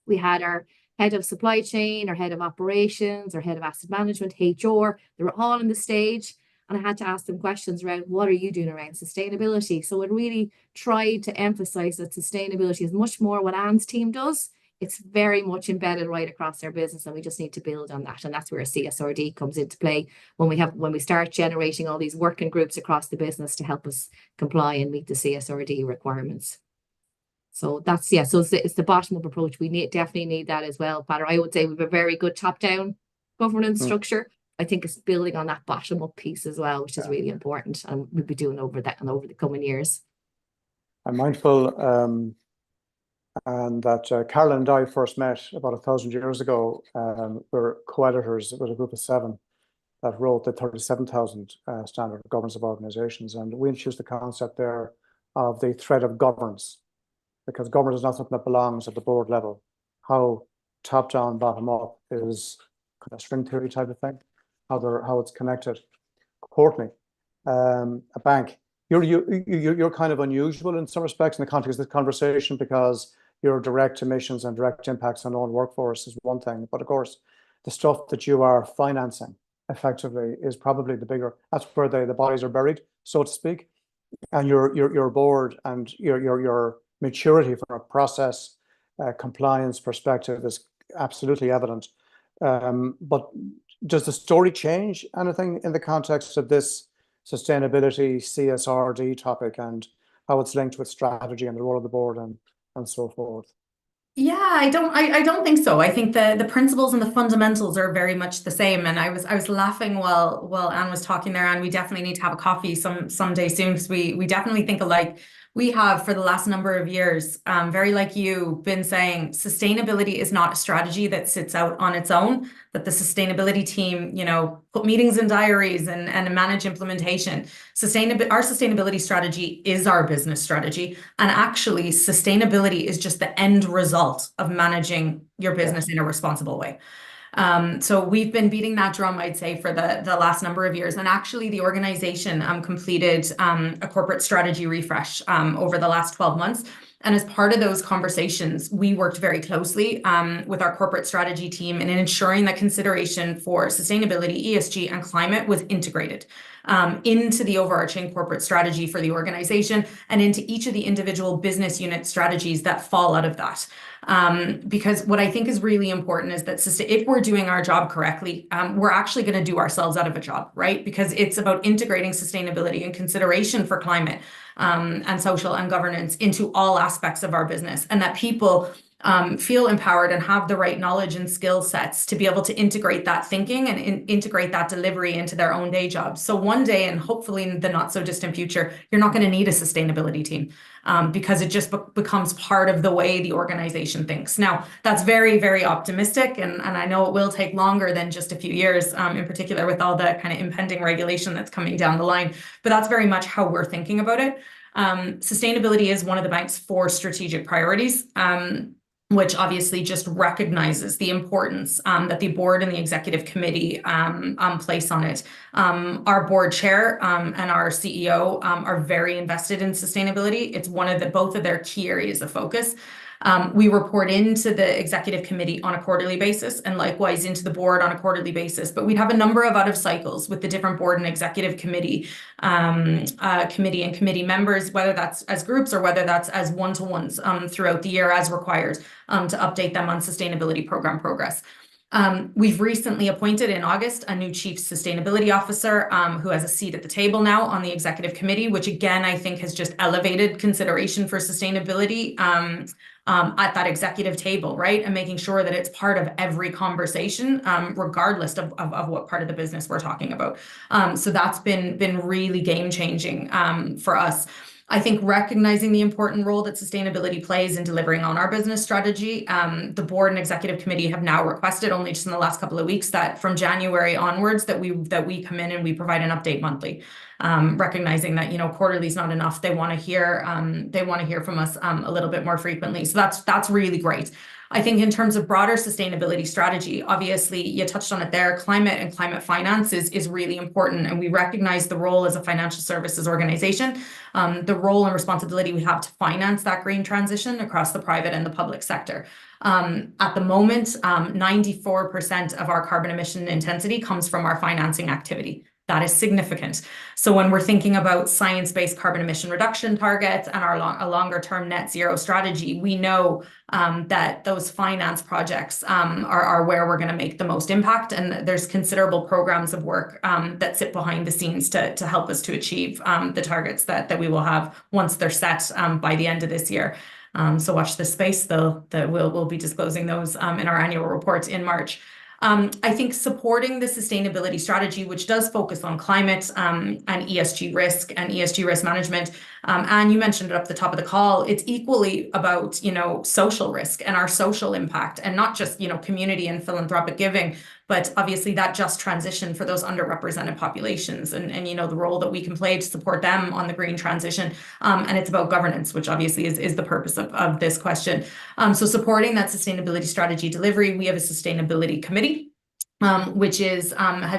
We had our head of supply chain, our head of operations, our head of asset management, HR. They were all on the stage. And I had to ask them questions around, what are you doing around sustainability? So it really tried to emphasize that sustainability is much more what Anne's team does. It's very much embedded right across our business, and we just need to build on that. And that's where CSRD comes into play when we start generating all these working groups across the business to help us comply and meet the CSRD requirements. So that's, yeah, so it's the bottom-up approach. We definitely need that as well, Peadar. I would say we have a very good top-down governance structure. I think it's building on that bottom-up piece as well, which is really important, and we'll be doing over that and over the coming years. I'm mindful and that Carolynn and I first met about 1,000 years ago. We're co-editors with a group of 7 that wrote the 37,000 standard of governance of organizations, and we introduced the concept there of the thread of governance, because governance is not something that belongs at the board level. How top down, bottom up is kind of string theory type of thing. How it's connected. Courtney, a bank. You're kind of unusual in some respects in the context of this conversation, because your direct emissions and direct impacts on own workforce is one thing, but of course the stuff that you are financing effectively is probably the bigger. That's where the bodies are buried, so to speak. And your board and your maturity from a process compliance perspective is absolutely evident. But does the story change anything in the context of this sustainability CSRD topic and how it's linked with strategy and the role of the board and so forth? Yeah, I don't think so. I think the principles and the fundamentals are very much the same. And I was laughing while Anne was talking there, and we definitely need to have a coffee someday soon, because we definitely think alike. We have, for the last number of years, very like you, been saying sustainability is not a strategy that sits out on its own, that the sustainability team, you know, put meetings in diaries and manage implementation. Our sustainability strategy is our business strategy. And actually, sustainability is just the end result of managing your business in a responsible way. So we've been beating that drum, I'd say, for the last number of years. And actually, the organization completed a corporate strategy refresh over the last 12 months. And as part of those conversations, we worked very closely with our corporate strategy team in ensuring that consideration for sustainability, ESG, and climate was integrated into the overarching corporate strategy for the organization and into each of the individual business unit strategies that fall out of that. Because what I think is really important is that if we're doing our job correctly, we're actually going to do ourselves out of a job, right? Because it's about integrating sustainability and consideration for climate and social and governance into all aspects of our business, and that people feel empowered and have the right knowledge and skill sets to be able to integrate that thinking and integrate that delivery into their own day jobs. So one day, and hopefully in the not so distant future, you're not going to need a sustainability team because it just becomes part of the way the organization thinks. Now, that's very, very optimistic, and I know it will take longer than just a few years, in particular with all the kind of impending regulation that's coming down the line, but that's very much how we're thinking about it. Sustainability is one of the bank's 4 strategic priorities, which obviously just recognizes the importance that the board and the executive committee place on it. Our board chair and our CEO are very invested in sustainability. It's one of both of their key areas of focus. We report into the executive committee on a quarterly basis, and likewise into the board on a quarterly basis. But we have a number of out of cycles with the different board and executive committee and committee members, whether that's as groups or whether that's as one-to-ones throughout the year as required to update them on sustainability program progress. We've recently appointed in August a new chief sustainability officer who has a seat at the table now on the executive committee, which again, I think has just elevated consideration for sustainability at that executive table, right? And making sure that it's part of every conversation, regardless of what part of the business we're talking about. So that's been really game-changing for us. I think recognizing the important role that sustainability plays in delivering on our business strategy, the board and executive committee have now requested, only just in the last couple of weeks, that from January onwards that we come in and we provide an update monthly, recognizing that quarterly is not enough. They want to hear from us a little bit more frequently. So that's really great. I think in terms of broader sustainability strategy, obviously you touched on it there, climate and climate finance is really important, and we recognize the role as a financial services organization, the role and responsibility we have to finance that green transition across the private and the public sector. At the moment, 94% of our carbon emission intensity comes from our financing activity. That is significant. So when we're thinking about science-based carbon emission reduction targets and a longer-term net zero strategy, we know that those finance projects are where we're going to make the most impact. And there's considerable programs of work that sit behind the scenes to help us to achieve the targets that we will have once they're set by the end of this year. So watch this space, though, that we'll be disclosing those in our annual reports in March. I think supporting the sustainability strategy, which does focus on climate and ESG risk and ESG risk management, and you mentioned it up the top of the call, it's equally about, social risk and our social impact, and not just, community and philanthropic giving, but obviously that just transition for those underrepresented populations and the role that we can play to support them on the green transition. And it's about governance, which obviously is the purpose of this question. So supporting that sustainability strategy delivery, we have a sustainability committee, which has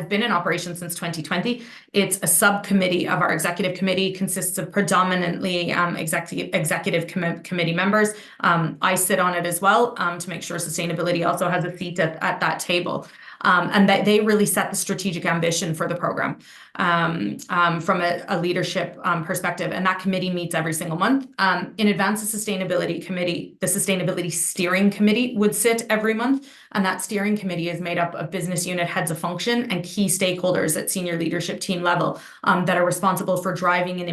been in operation since 2020. It's a subcommittee of our executive committee, consists of predominantly executive committee members. I sit on it as well to make sure sustainability also has a seat at that table. And that they really set the strategic ambition for the program from a leadership perspective. And that committee meets every single month. In advance of sustainability committee, the sustainability steering committee would sit every month. And that steering committee is made up of business unit heads of function and key stakeholders at senior leadership team level that are responsible for driving and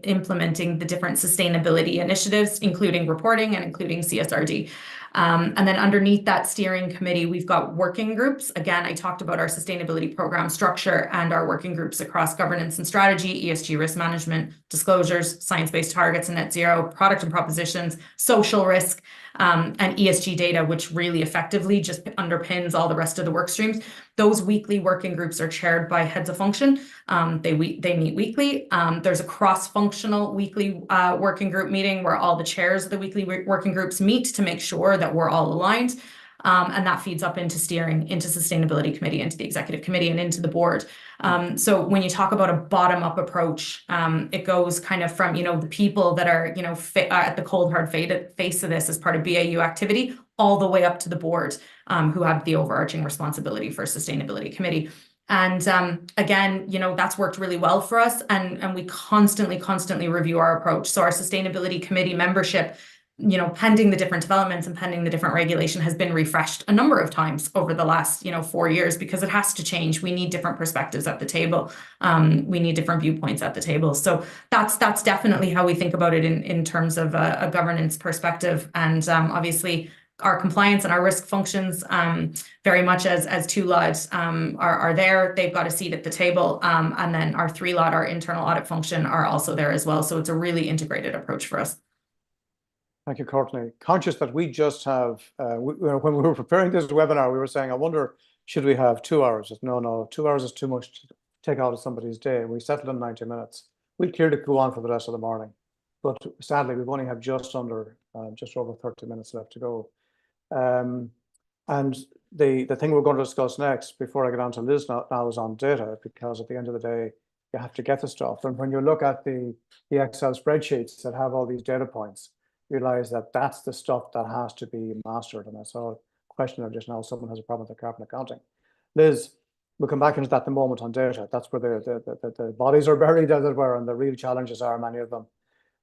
implementing the different sustainability initiatives, including reporting and including CSRD. And then underneath that steering committee, we've got working groups. Again, I talked about our sustainability program structure and our working groups across governance and strategy, ESG risk management, disclosures, science-based targets and net zero, product and propositions, social risk, and ESG data, which really effectively just underpins all the rest of the work streams. Those weekly working groups are chaired by heads of function. They meet weekly. There's a cross-functional weekly working group meeting where all the chairs of the weekly working groups meet to make sure that we're all aligned. And that feeds up into steering, into sustainability committee, into the executive committee, and into the board. So when you talk about a bottom-up approach, it goes kind of from, the people that are, at the cold, hard face of this as part of BAU activity, all the way up to the board, who have the overarching responsibility for sustainability committee. And again, that's worked really well for us. And we constantly review our approach. So our sustainability committee membership you know, pending the different developments and pending the different regulation, has been refreshed a number of times over the last, you know, 4 years, because it has to change. We need different perspectives at the table. We need different viewpoints at the table. So that's definitely how we think about it in terms of a governance perspective. And obviously, our compliance and our risk functions, very much as two LOD, are there. They've got a seat at the table. And then our 3 LOD, our internal audit function, are also there as well. So it's a really integrated approach for us. Thank you, Courtney. Conscious that we just have, when we were preparing this webinar, we were saying, I wonder, should we have 2 hours? No, 2 hours is too much to take out of somebody's day. We settled on 90 minutes. We clearly go on for the rest of the morning, but sadly, we've only have just over 30 minutes left to go. And the thing we're going to discuss next, before I get on to Liz now, is on data, because at the end of the day, you have to get the stuff. And when you look at the Excel spreadsheets that have all these data points, realize that that's the stuff that has to be mastered. And I saw a question of just now, someone has a problem with their carbon accounting. Liz, we'll come back into that in a moment on data. That's where the bodies are buried, as it were, and the real challenges are, many of them.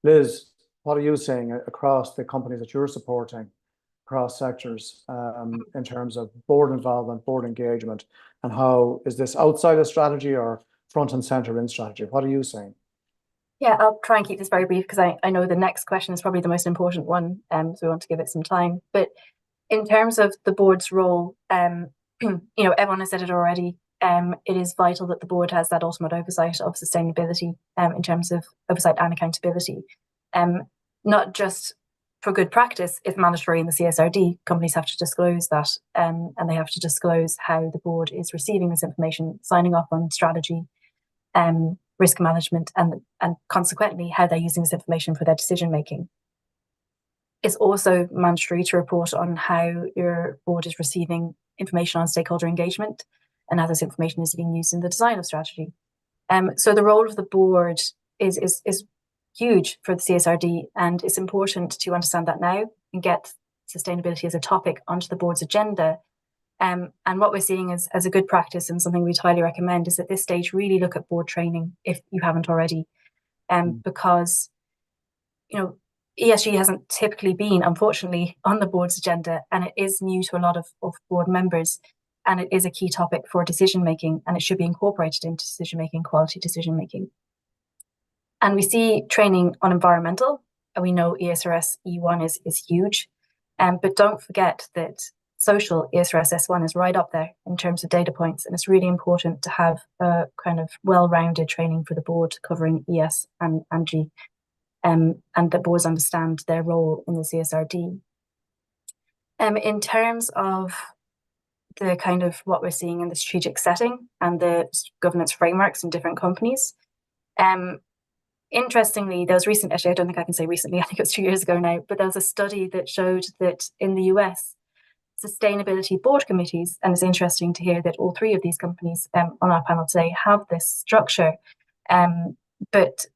Liz, what are you seeing across the companies that you're supporting, across sectors, in terms of board involvement, board engagement, and how is this outside of strategy or front and center in strategy? What are you seeing? Yeah, I'll try and keep this very brief, because I know the next question is probably the most important one, so we want to give it some time. But in terms of the board's role, you know, everyone has said it already. It is vital that the board has that ultimate oversight of sustainability, in terms of oversight and accountability. Not just for good practice, it's mandatory in the CSRD. Companies have to disclose that, and they have to disclose how the board is receiving this information, signing off on strategy, risk management, and consequently how they're using this information for their decision making. It's also mandatory to report on how your board is receiving information on stakeholder engagement and how this information is being used in the design of strategy. So the role of the board is huge for the CSRD, and it's important to understand that now and get sustainability as a topic onto the board's agenda. And what we're seeing as a good practice, and something we'd highly recommend, is at this stage really look at board training if you haven't already, because, you know, ESG hasn't typically been, unfortunately, on the board's agenda, and it is new to a lot of board members, and it is a key topic for decision making, and it should be incorporated into decision making, quality decision making. And we see training on environmental, and we know ESRS E1 is huge, but don't forget that social ESRS S1 is right up there in terms of data points, and it's really important to have a kind of well-rounded training for the board covering ES and G, and that boards understand their role in the CSRD. In terms of the kind of what we're seeing in the strategic setting and the governance frameworks in different companies, interestingly, there was recent, actually I don't think I can say recently, I think it was 2 years ago now, but there was a study that showed that in the US, sustainability board committees, and it's interesting to hear that all 3 of these companies on our panel today have this structure, but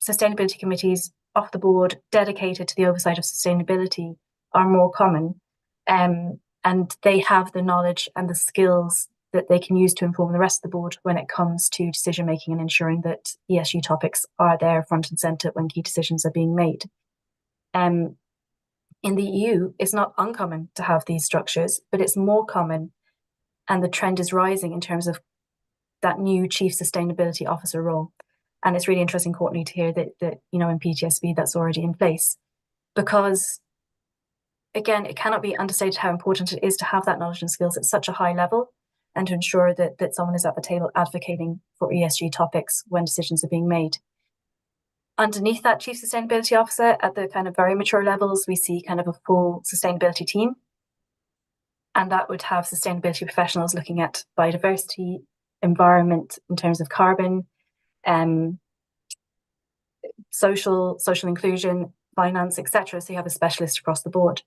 sustainability committees off the board dedicated to the oversight of sustainability are more common, and they have the knowledge and the skills that they can use to inform the rest of the board when it comes to decision making and ensuring that ESG topics are there front and centre when key decisions are being made. In the EU, it's not uncommon to have these structures, but it's more common, and the trend is rising in terms of that new Chief Sustainability Officer role. And it's really interesting, Courtney, to hear that you know, in PTSB that's already in place, because again, it cannot be understated how important it is to have that knowledge and skills at such a high level, and to ensure that someone is at the table advocating for ESG topics when decisions are being made. Underneath that Chief Sustainability Officer, at the kind of very mature levels, we see kind of a full sustainability team. And that would have sustainability professionals looking at biodiversity, environment in terms of carbon, social inclusion, finance, etc. So you have a specialist across the board.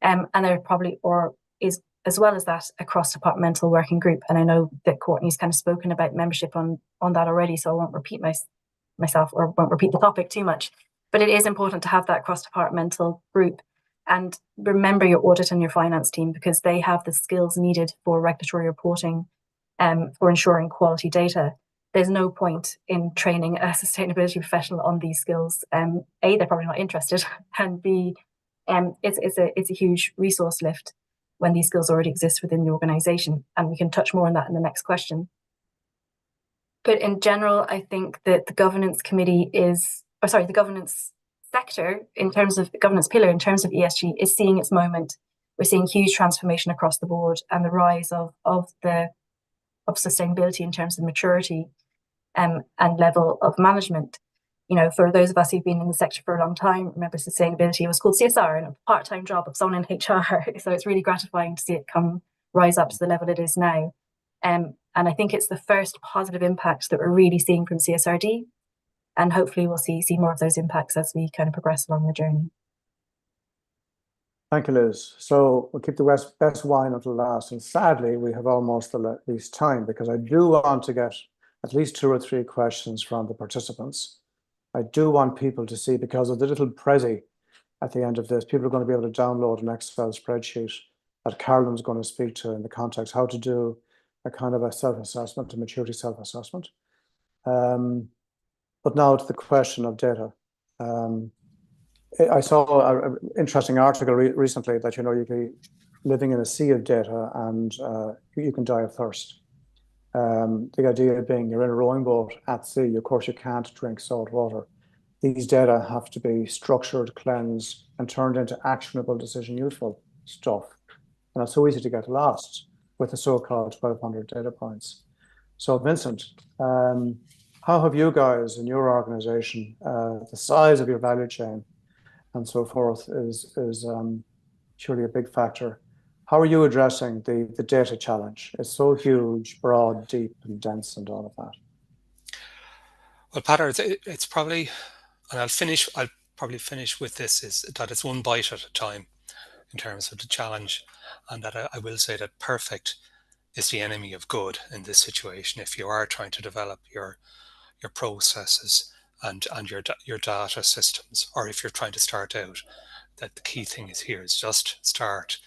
And there probably, or is as well as that, a cross-departmental working group. And I know that Courtney's kind of spoken about membership on that already, so I won't repeat myself or won't repeat the topic too much, but it is important to have that cross-departmental group, and remember your audit and your finance team, because they have the skills needed for regulatory reporting, for ensuring quality data. There's no point in training a sustainability professional on these skills. A, they're probably not interested, and B, it's a huge resource lift when these skills already exist within the organisation. And we can touch more on that in the next question. But in general, I think that the governance committee the governance sector, in terms of governance pillar, in terms of ESG, is seeing its moment. We're seeing huge transformation across the board, and the rise of sustainability in terms of maturity and level of management. You know, for those of us who've been in the sector for a long time, remember sustainability was called CSR and a part-time job of someone in HR. So it's really gratifying to see it rise up to the level it is now. And I think it's the first positive impact that we're really seeing from CSRD. And hopefully we'll see more of those impacts as we kind of progress along the journey. Thank you, Liz. So we'll keep the best wine until last. And sadly, we have almost the least time, because I do want to get at least 2 or 3 questions from the participants. I do want people to see, because of the little Prezi at the end of this, people are going to be able to download an Excel spreadsheet that Carolynn's going to speak to in the context how to do a kind of a self-assessment, a maturity self-assessment. But now to the question of data. I saw an interesting article recently that, you know, you can be living in a sea of data and you can die of thirst. The idea being you're in a rowing boat at sea. Of course, you can't drink salt water. These data have to be structured, cleansed, and turned into actionable, decision useful stuff. And it's so easy to get lost with the so-called 1,200 data points. So, Vincent, how have you guys in your organization, the size of your value chain and so forth is surely a big factor. How are you addressing the data challenge? It's so huge, broad, deep, and dense, and all of that. Well, Peadar, it's probably, and I'll probably finish with this, is that it's one bite at a time in terms of the challenge, and that I will say that perfect is the enemy of good in this situation. If you are trying to develop your processes and your data systems, or if you're trying to start out, that the key thing is here is just start.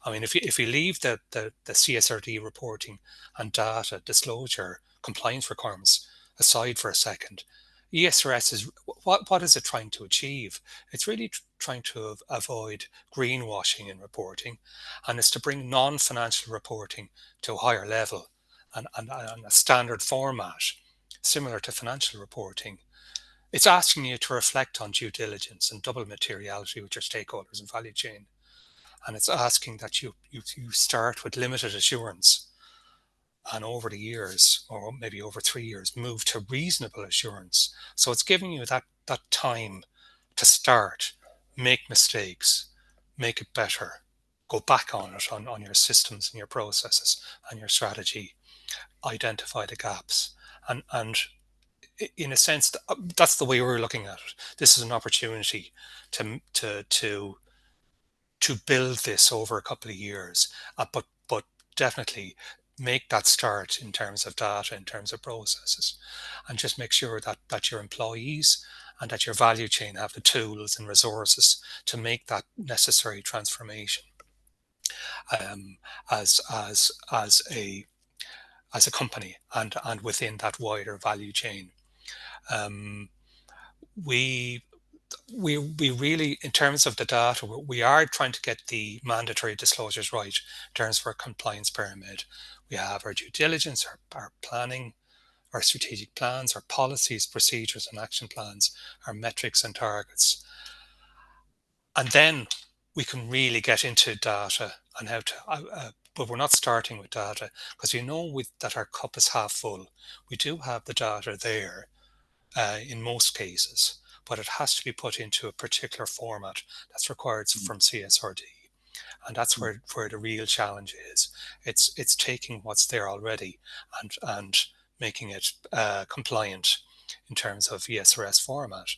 I mean, if you leave the CSRD reporting and data disclosure compliance requirements aside for a second, ESRS is what is it trying to achieve? It's really trying to avoid greenwashing in reporting, and it's to bring non-financial reporting to a higher level and a standard format similar to financial reporting. It's asking you to reflect on due diligence and double materiality with your stakeholders and value chain. And it's asking that you start with limited assurance, and over the years, or maybe over 3 years, move to reasonable assurance. So it's giving you that time to start, make mistakes, make it better, go back on it, on your systems and your processes and your strategy, identify the gaps. And in a sense, that's the way we're looking at it. This is an opportunity to build this over a couple of years, but definitely make that start in terms of data, in terms of processes, and just make sure that your employees and that your value chain have the tools and resources to make that necessary transformation as a company and within that wider value chain. We really, in terms of the data, we are trying to get the mandatory disclosures right in terms of our compliance pyramid. We have our due diligence, our planning, our strategic plans, our policies, procedures, and action plans, our metrics and targets. And then we can really get into data and how to, but we're not starting with data, because that our cup is half full. We do have the data there in most cases, but it has to be put into a particular format that's required from CSRD. And that's where the real challenge is. It's taking what's there already and making it compliant in terms of ESRS format.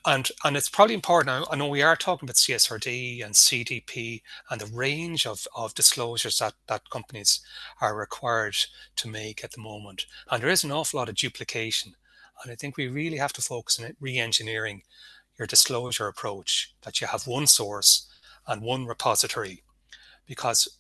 And it's probably important. I know we are talking about CSRD and CDP and the range of disclosures that companies are required to make at the moment. And there is an awful lot of duplication. And I think we really have to focus on re-engineering your disclosure approach, that you have one source and one repository, because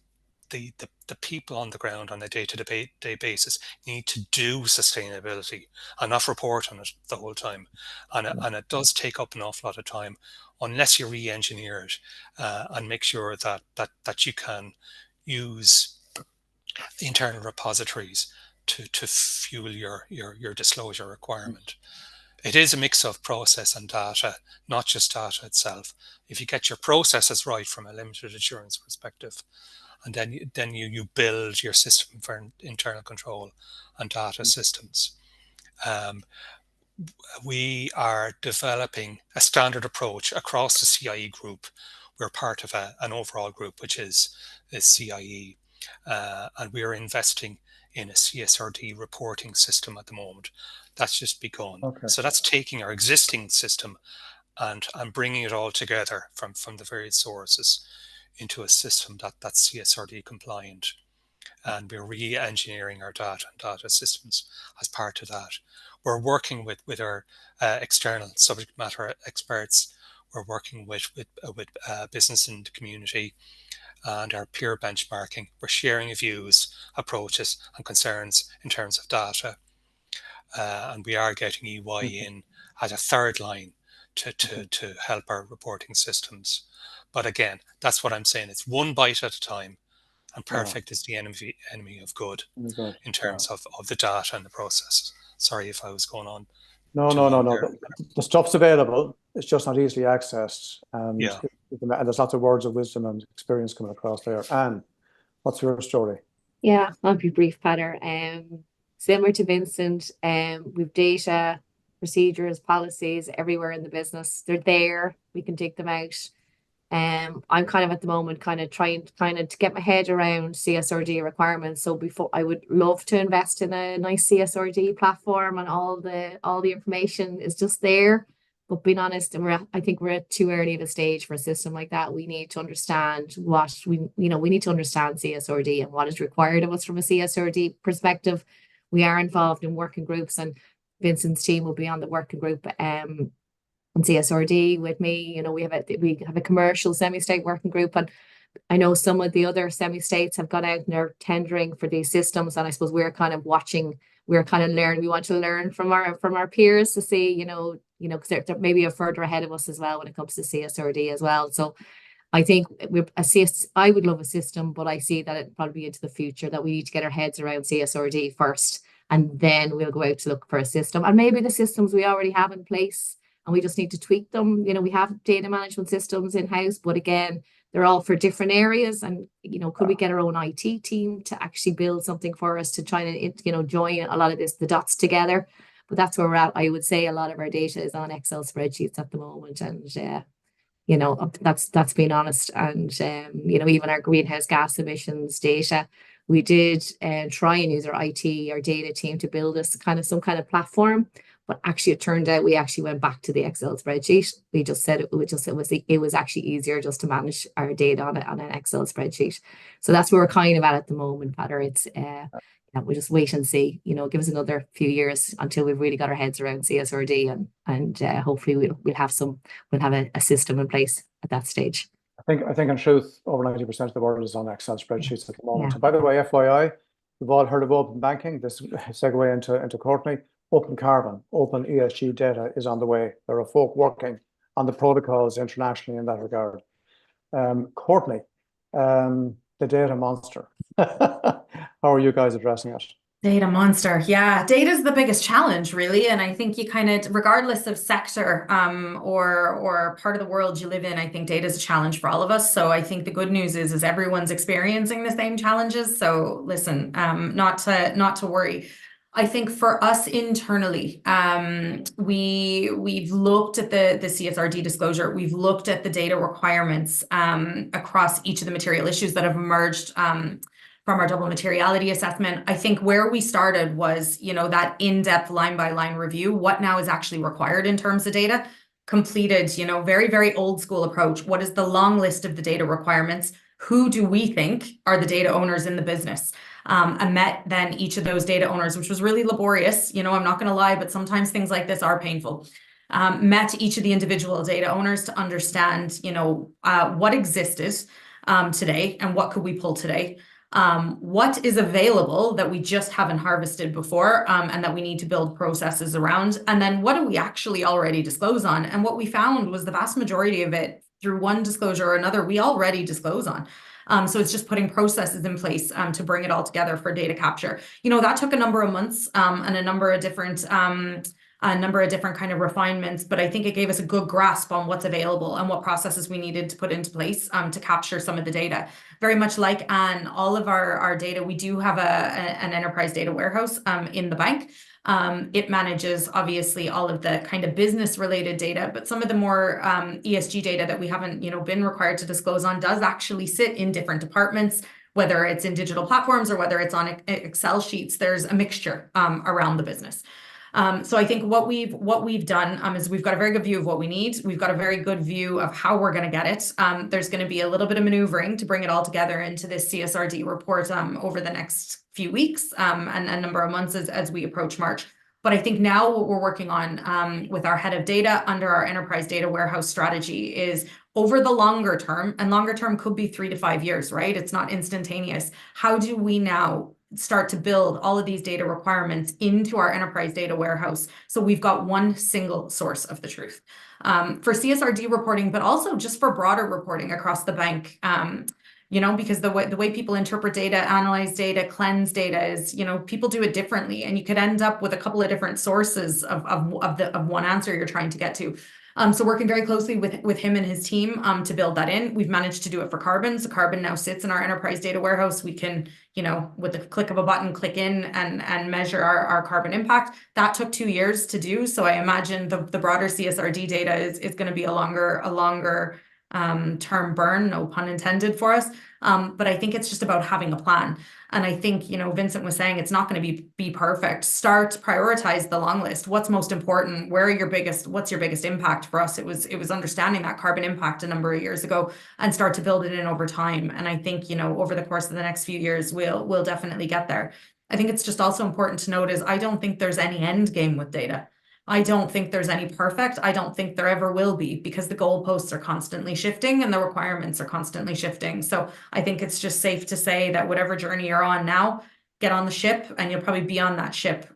the the people on the ground on a day-to-day basis need to do sustainability and not report on it the whole time. And it does take up an awful lot of time unless you re-engineer it and make sure that you can use internal repositories to fuel your disclosure requirement. It is a mix of process and data, not just data itself. If you get your processes right from a limited assurance perspective, and then you build your system for internal control and data systems. We are developing a standard approach across the CIE group. We're part of an overall group, which is CIE, and we are investing in a CSRD reporting system at the moment. That's just begun. Okay. So that's taking our existing system and bringing it all together from the various sources into a system that's CSRD compliant. And we're re-engineering our data and data systems as part of that. We're working with our external subject matter experts. We're working with business and community and our peer benchmarking. We're sharing views, approaches and concerns in terms of data. And we are getting EY in as a third line to help our reporting systems. But again, that's what I'm saying. It's one bite at a time, and perfect is the enemy of good in terms of the data and the processes. Sorry if I was going on. No. The stuff's available. It's just not easily accessed. And there's lots of words of wisdom and experience coming across there. Anne, what's your story? Yeah, I'll be brief, Peadar. Similar to Vincent, we've data, procedures, policies everywhere in the business. They're there. We can dig them out. I'm kind of at the moment trying to get my head around CSRD requirements. So before, I would love to invest in a nice CSRD platform, and all the information is just there. But being honest, I think we're at too early of a stage for a system like that. We need to understand we need to understand CSRD and what is required of us from a CSRD perspective. We are involved in working groups, and Vincent's team will be on the working group on CSRD with me. We have a commercial semi-state working group, and I know some of the other semi-states have gone out and they're tendering for these systems, and I suppose we're kind of watching. We're kind of learning. We want to learn from our peers to see, because they're maybe further ahead of us as well when it comes to CSRD as well. So I think I would love a system, but I see that it probably be into the future that we need to get our heads around CSRD first, and then we'll go out to look for a system. And maybe the systems we already have in place, and we just need to tweak them. We have data management systems in-house, but again, they're all for different areas. And, could we get our own IT team to actually build something for us to try and, join a lot of the dots together? But that's where we're at. I would say a lot of our data is on Excel spreadsheets at the moment. And, that's being honest. And, even our greenhouse gas emissions data, we did try and use our data team to build us some kind of platform. But actually, it turned out we actually went back to the Excel spreadsheet. We just said it was actually easier just to manage our data on an Excel spreadsheet. So that's where we're kind of at the moment, Peadar. It's we'll just wait and see. Give us another few years until we've really got our heads around CSRD, and hopefully we'll have a system in place at that stage. I think in truth, over 90% of the world is on Excel spreadsheets at the moment. Yeah. And by the way, FYI, we've all heard of open banking. This segue into Courtney. Open carbon, open ESG data is on the way. There are folk working on the protocols internationally in that regard. Courtney, the data monster. How are you guys addressing it? Data monster. Yeah, data is the biggest challenge, really. And I think you regardless of sector or part of the world you live in, I think data is a challenge for all of us. So I think the good news is everyone's experiencing the same challenges. So listen, not to worry. I think for us internally, we've looked at the CSRD disclosure. We've looked at the data requirements across each of the material issues that have emerged from our double materiality assessment. I think where we started was, that in-depth line-by-line review. What now is actually required in terms of data? Completed, very, very old school approach. What is the long list of the data requirements? Who do we think are the data owners in the business? I met then each of those data owners, which was really laborious. I'm not going to lie, but sometimes things like this are painful. Met each of the individual data owners to understand, what existed today and what could we pull today. what is available that we just haven't harvested before, and that we need to build processes around, and then what do we actually already disclose on? And what we found was the vast majority of it, through one disclosure or another, we already disclose on. So it's just putting processes in place to bring it all together for data capture. You know, that took a number of months and a number of different kind of refinements, but I think it gave us a good grasp on what's available and what processes we needed to put into place to capture some of the data. Very much like Anne, all of our data, we do have an enterprise data warehouse in the bank. It manages obviously all of the kind of business related data, but some of the more ESG data that we haven't, you know, been required to disclose on does actually sit in different departments, whether it's in digital platforms or whether it's on Excel sheets. There's a mixture around the business. So I think what we've done is we've got a very good view of what we need. We've got a very good view of how we're going to get it. There's going to be a little bit of maneuvering to bring it all together into this CSRD report over the next few weeks and a number of months as we approach March. But I think now what we're working on with our head of data under our enterprise data warehouse strategy is over the longer term, and longer term could be 3 to 5 years, right? It's not instantaneous. How do we now start to build all of these data requirements into our enterprise data warehouse so we've got one single source of the truth for CSRD reporting, but also just for broader reporting across the bank? You know, because the way people interpret data, analyze data, cleanse data is, you know, people do it differently, and you could end up with a couple of different sources of one answer you're trying to get to. So working very closely with him and his team to build that in. We've managed to do it for carbon. So carbon now sits in our enterprise data warehouse. We can, you know, with the click of a button, click in and measure our carbon impact. That took 2 years to do. So I imagine the broader CSRD data is going to be a longer term burn, no pun intended, for us. But I think it's just about having a plan. And I think, you know, Vincent was saying it's not going to be perfect. Prioritize the long list. What's most important? What's your biggest impact? For us, it was understanding that carbon impact a number of years ago and start to build it in over time. And I think, you know, over the course of the next few years, we'll definitely get there. I think it's just also important to note is I don't think there's any end game with data. I don't think there's any perfect. I don't think there ever will be, because the goalposts are constantly shifting and the requirements are constantly shifting. So I think it's just safe to say that whatever journey you're on now, get on the ship, and you'll probably be on that ship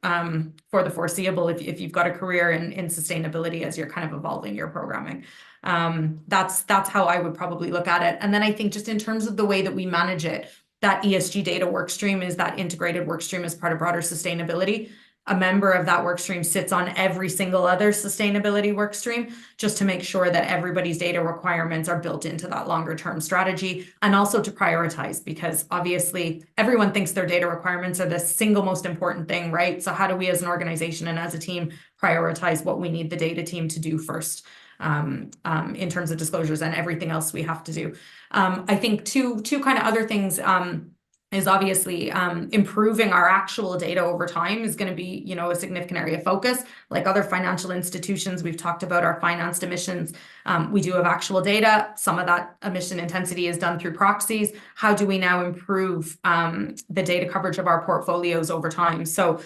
for the foreseeable if you've got a career in sustainability as you're kind of evolving your programming. That's how I would probably look at it. And then I think just in terms of the way that we manage it, that ESG data work stream is that integrated work stream as part of broader sustainability. A member of that work stream sits on every single other sustainability work stream, just to make sure that everybody's data requirements are built into that longer term strategy, and also to prioritize, because obviously everyone thinks their data requirements are the single most important thing, right? So how do we as an organization and as a team prioritize what we need the data team to do first in terms of disclosures and everything else we have to do? I think two kind of other things is obviously improving our actual data over time is going to be, you know, a significant area of focus. Like other financial institutions, we've talked about our financed emissions. We do have actual data. Some of that emission intensity is done through proxies. How do we now improve the data coverage of our portfolios over time? So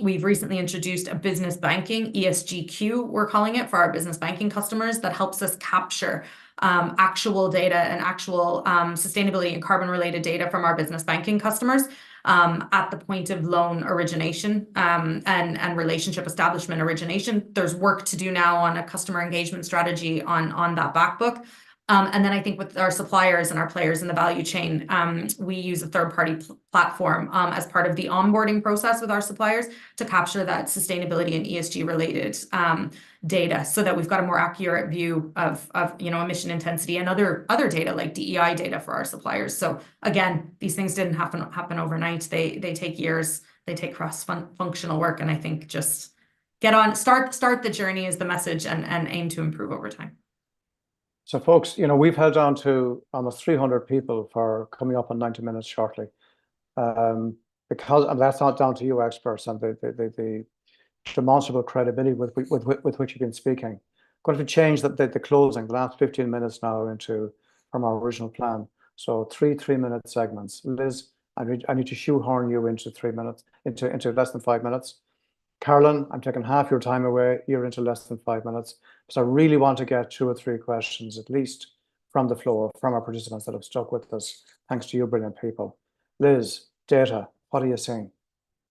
we've recently introduced a business banking ESGQ, we're calling it, for our business banking customers, that helps us capture actual data and actual sustainability and carbon related data from our business banking customers at the point of loan origination and relationship establishment origination. There's work to do now on a customer engagement strategy on that back book. And then I think with our suppliers and our players in the value chain, we use a third-party platform as part of the onboarding process with our suppliers to capture that sustainability and ESG-related data, so that we've got a more accurate view of you know, emission intensity and other data like DEI data for our suppliers. So again, these things didn't happen overnight. They take years. They take cross-functional work, and I think just get on, start the journey is the message, and aim to improve over time. So folks, you know, we've held on to almost 300 people for coming up on 90 minutes shortly. Because, and that's not down to you experts and the demonstrable credibility with which you've been speaking. I'm going to change the closing, the last 15 minutes now from our original plan. So 3 3-minute segments. Liz, I need to shoehorn you into 3 minutes, into less than 5 minutes. Carolynn, I'm taking half your time away. You're into less than 5 minutes. So I really want to get 2 or 3 questions at least from the floor, from our participants that have stuck with us, thanks to you brilliant people. Liz, data, what are you saying?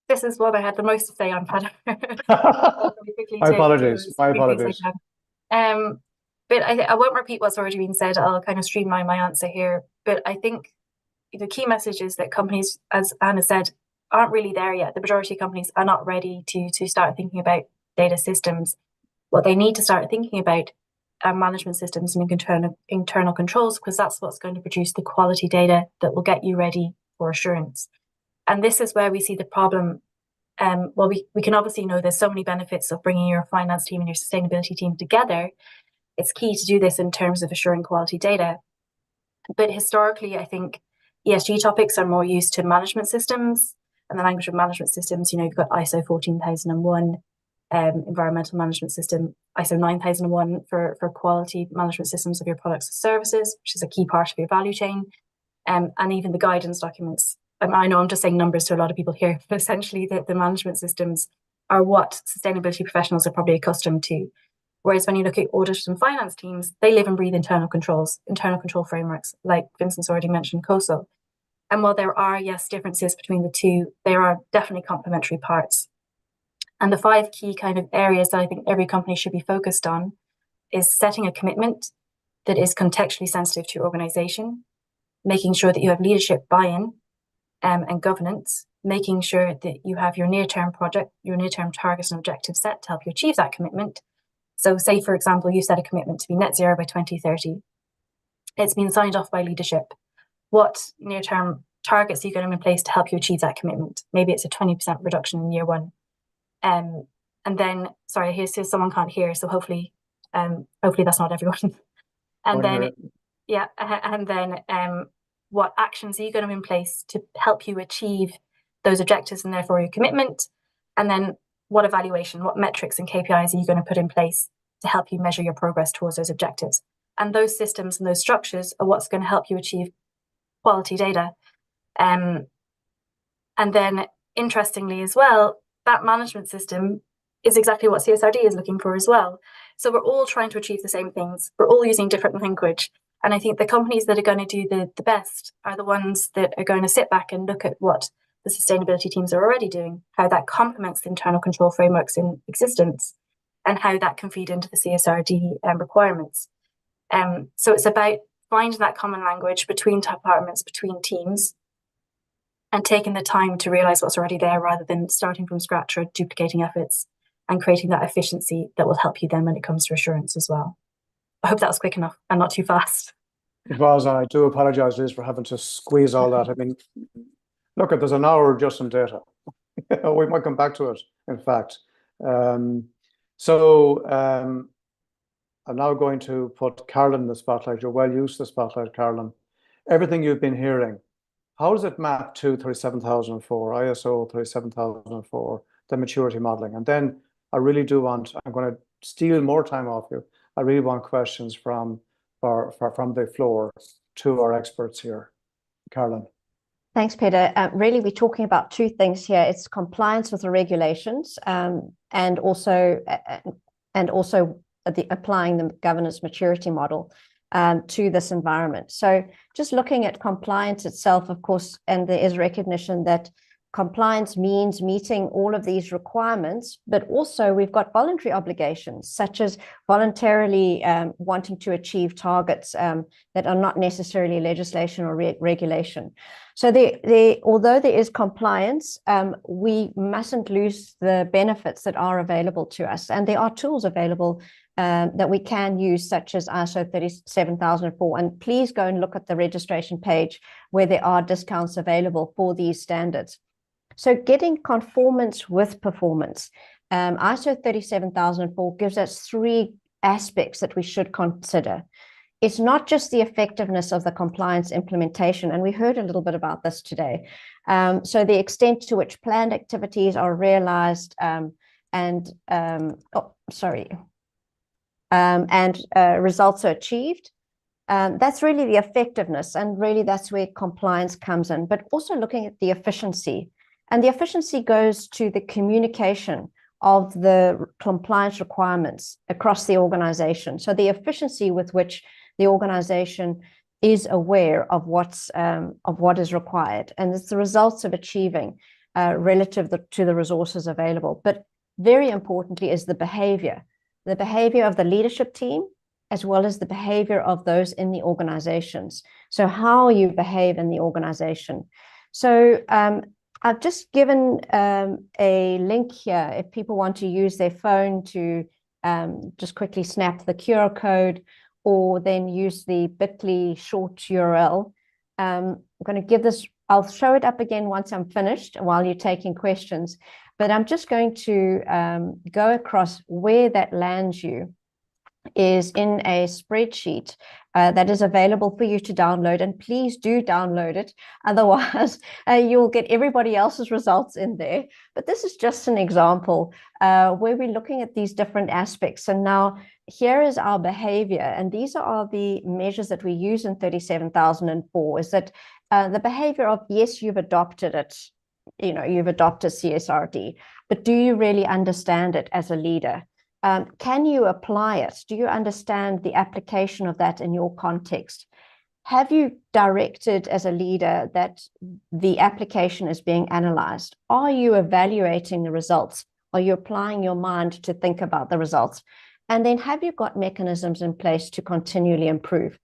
This is what I had the most to say on Peadar. My apologies. But I won't repeat what's already been said. I'll kind of streamline my answer here. But I think the key message is that companies, as Anna said, aren't really there yet. The majority of companies are not ready to start thinking about data systems. What they need to start thinking about are management systems and internal controls, because that's what's going to produce the quality data that will get you ready for assurance. And this is where we see the problem. Well, we can obviously know there's so many benefits of bringing your finance team and your sustainability team together. It's key to do this in terms of assuring quality data. But historically, I think ESG topics are more used to management systems, and the language of management systems, you've got ISO 14001, environmental management system, ISO 9001 for quality management systems of your products and services, which is a key part of your value chain, and even the guidance documents. I know I'm just saying numbers to a lot of people here, but essentially the management systems are what sustainability professionals are probably accustomed to. Whereas when you look at audit and finance teams, they live and breathe internal control frameworks, like Vincent's already mentioned, COSO. And while there are, yes, differences between the two, there are definitely complementary parts. And the 5 key kind of areas that I think every company should be focused on is setting a commitment that is contextually sensitive to your organization, making sure that you have leadership buy-in and governance, making sure that you have your near-term targets and objectives set to help you achieve that commitment. So say, for example, you set a commitment to be net zero by 2030. It's been signed off by leadership. What near-term targets are you going to have in place to help you achieve that commitment? Maybe it's a 20% reduction in year 1. And then, sorry, here's someone can't hear, so hopefully that's not everyone. And then, what actions are you going to have in place to help you achieve those objectives and therefore your commitment? And then what evaluation, what metrics and KPIs are you going to put in place to help you measure your progress towards those objectives? And those systems and those structures are what's going to help you achieve quality data. And then, interestingly as well, that management system is exactly what CSRD is looking for as well. So we're all trying to achieve the same things. We're all using different language. And I think the companies that are going to do the best are the ones that are going to sit back and look at what the sustainability teams are already doing, how that complements the internal control frameworks in existence, and how that can feed into the CSRD requirements. So it's about finding that common language between departments, between teams, and taking the time to realize what's already there rather than starting from scratch or duplicating efforts, and creating that efficiency that will help you then when it comes to assurance as well. I hope that was quick enough and not too fast. It was, and I do apologise, Liz, for having to squeeze all that. I mean, look, there's an hour just on data. We might come back to it, in fact. I'm now going to put Carolynn in the spotlight. You're well used to the spotlight, Carolynn. Everything you've been hearing, how does it map to 37004, ISO 37004, the maturity modelling? And then I really do want, I'm going to steal more time off you. I really want questions from the floor to our experts here. Carolynn. Thanks, Peadar. Really, we're talking about 2 things here. It's compliance with the regulations and also applying the governance maturity model to this environment. So just looking at compliance itself, of course, and there is recognition that compliance means meeting all of these requirements, but also we've got voluntary obligations, such as voluntarily wanting to achieve targets that are not necessarily legislation or regulation. So although there is compliance, we mustn't lose the benefits that are available to us. And there are tools available that we can use, such as ISO 37004. And please go and look at the registration page where there are discounts available for these standards. So getting conformance with performance. ISO 37004 gives us 3 aspects that we should consider. It's not just the effectiveness of the compliance implementation, and we heard a little bit about this today. So the extent to which planned activities are realized and results are achieved. That's really the effectiveness, and really that's where compliance comes in, but also looking at the efficiency. And the efficiency goes to the communication of the compliance requirements across the organization. So the efficiency with which the organization is aware of what is required, and it's the results of achieving relative to the resources available. But very importantly is the behavior of the leadership team, as well as the behavior of those in the organizations. So how you behave in the organization. So I've just given a link here if people want to use their phone to just quickly snap the QR code, or then use the bit.ly short URL. I'm going to give this, I'll show it up again once I'm finished while you're taking questions, but I'm just going to go across where that lands you is in a spreadsheet that is available for you to download, and please do download it, otherwise you'll get everybody else's results in there. But this is just an example where we're looking at these different aspects. And now here is our behavior, and these are the measures that we use in 37004, is that the behavior of, yes, you've adopted it, you've adopted CSRD, but do you really understand it as a leader? Can you apply it? Do you understand the application of that in your context? Have you directed as a leader that the application is being analyzed? Are you evaluating the results? Are you applying your mind to think about the results? And then have you got mechanisms in place to continually improve?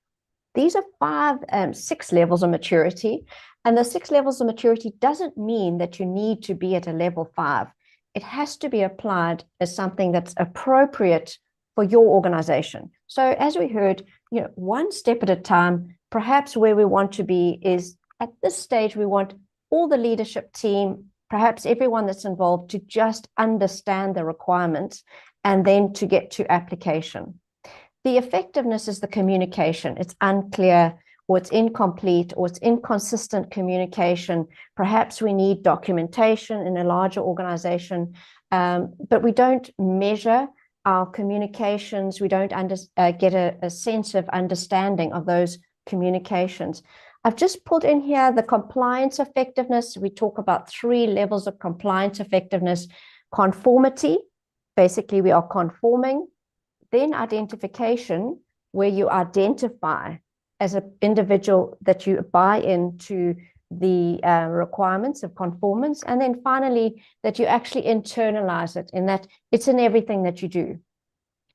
These are 6 levels of maturity. And the 6 levels of maturity doesn't mean that you need to be at a level 5. It has to be applied as something that's appropriate for your organization. So as we heard, one step at a time, perhaps where we want to be is at this stage, we want all the leadership team, perhaps everyone that's involved, to just understand the requirements and then to get to application. The effectiveness is the communication. It's unclear, or it's incomplete, or it's inconsistent communication. Perhaps we need documentation in a larger organization, but we don't measure our communications. We don't get a sense of understanding of those communications. I've just put in here the compliance effectiveness. We talk about 3 levels of compliance effectiveness. Conformity, basically we are conforming. Then identification, where you identify as an individual that you buy into the requirements of conformance. And then finally, that you actually internalize it, in that it's in everything that you do.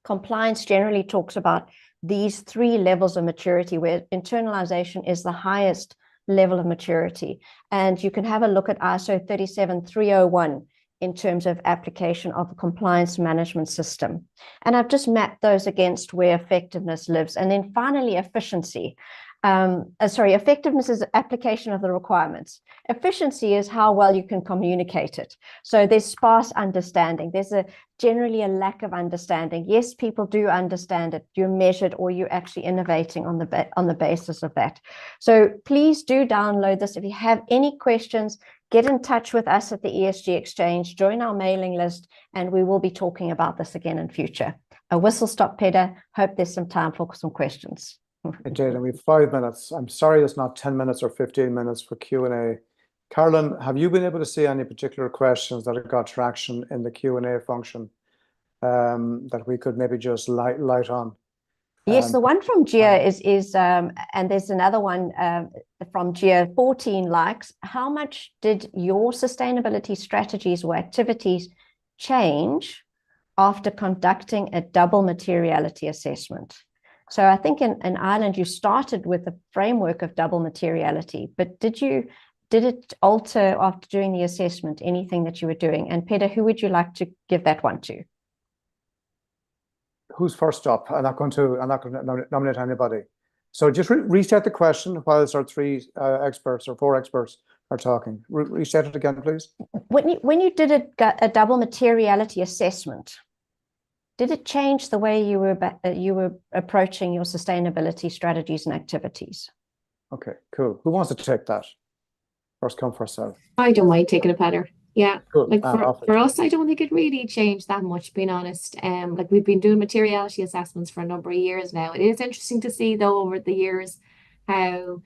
Compliance generally talks about these 3 levels of maturity, where internalization is the highest level of maturity. And you can have a look at ISO 37301 in terms of application of a compliance management system. And I've just mapped those against where effectiveness lives. And then finally, efficiency. Effectiveness is application of the requirements. Efficiency is how well you can communicate it. So there's sparse understanding. There's generally a lack of understanding. Yes, people do understand it. You're measured, or you're actually innovating on the basis of that. So please do download this. If you have any questions, get in touch with us at the ESG Exchange, join our mailing list, and we will be talking about this again in future. A whistle stop, Peadar. Hope there's some time for some questions. Indeed, and we have 5 minutes. I'm sorry it's not 10 minutes or 15 minutes for Q&A. Carolynn, have you been able to see any particular questions that have got traction in the Q&A function that we could maybe just light on? Yes, the one from Gia is and there's another one from Gia, 14 likes. How much did your sustainability strategies or activities change after conducting a double materiality assessment? So I think in Ireland, you started with a framework of double materiality, but did it alter after doing the assessment, anything that you were doing? And Peadar, who would you like to give that one to? Who's first up? I'm not going to nominate anybody. So just restate the question whilst our 3 experts or 4 experts are talking. Restate it again, please. When you did a double materiality assessment, did it change the way you were approaching your sustainability strategies and activities? Okay, cool. Who wants to take that? First come, first serve. I don't mind taking a Peadar. Yeah, cool. Like for us, I don't think it really changed that much, being honest. Like we've been doing materiality assessments for a number of years now. It is interesting to see, though, over the years how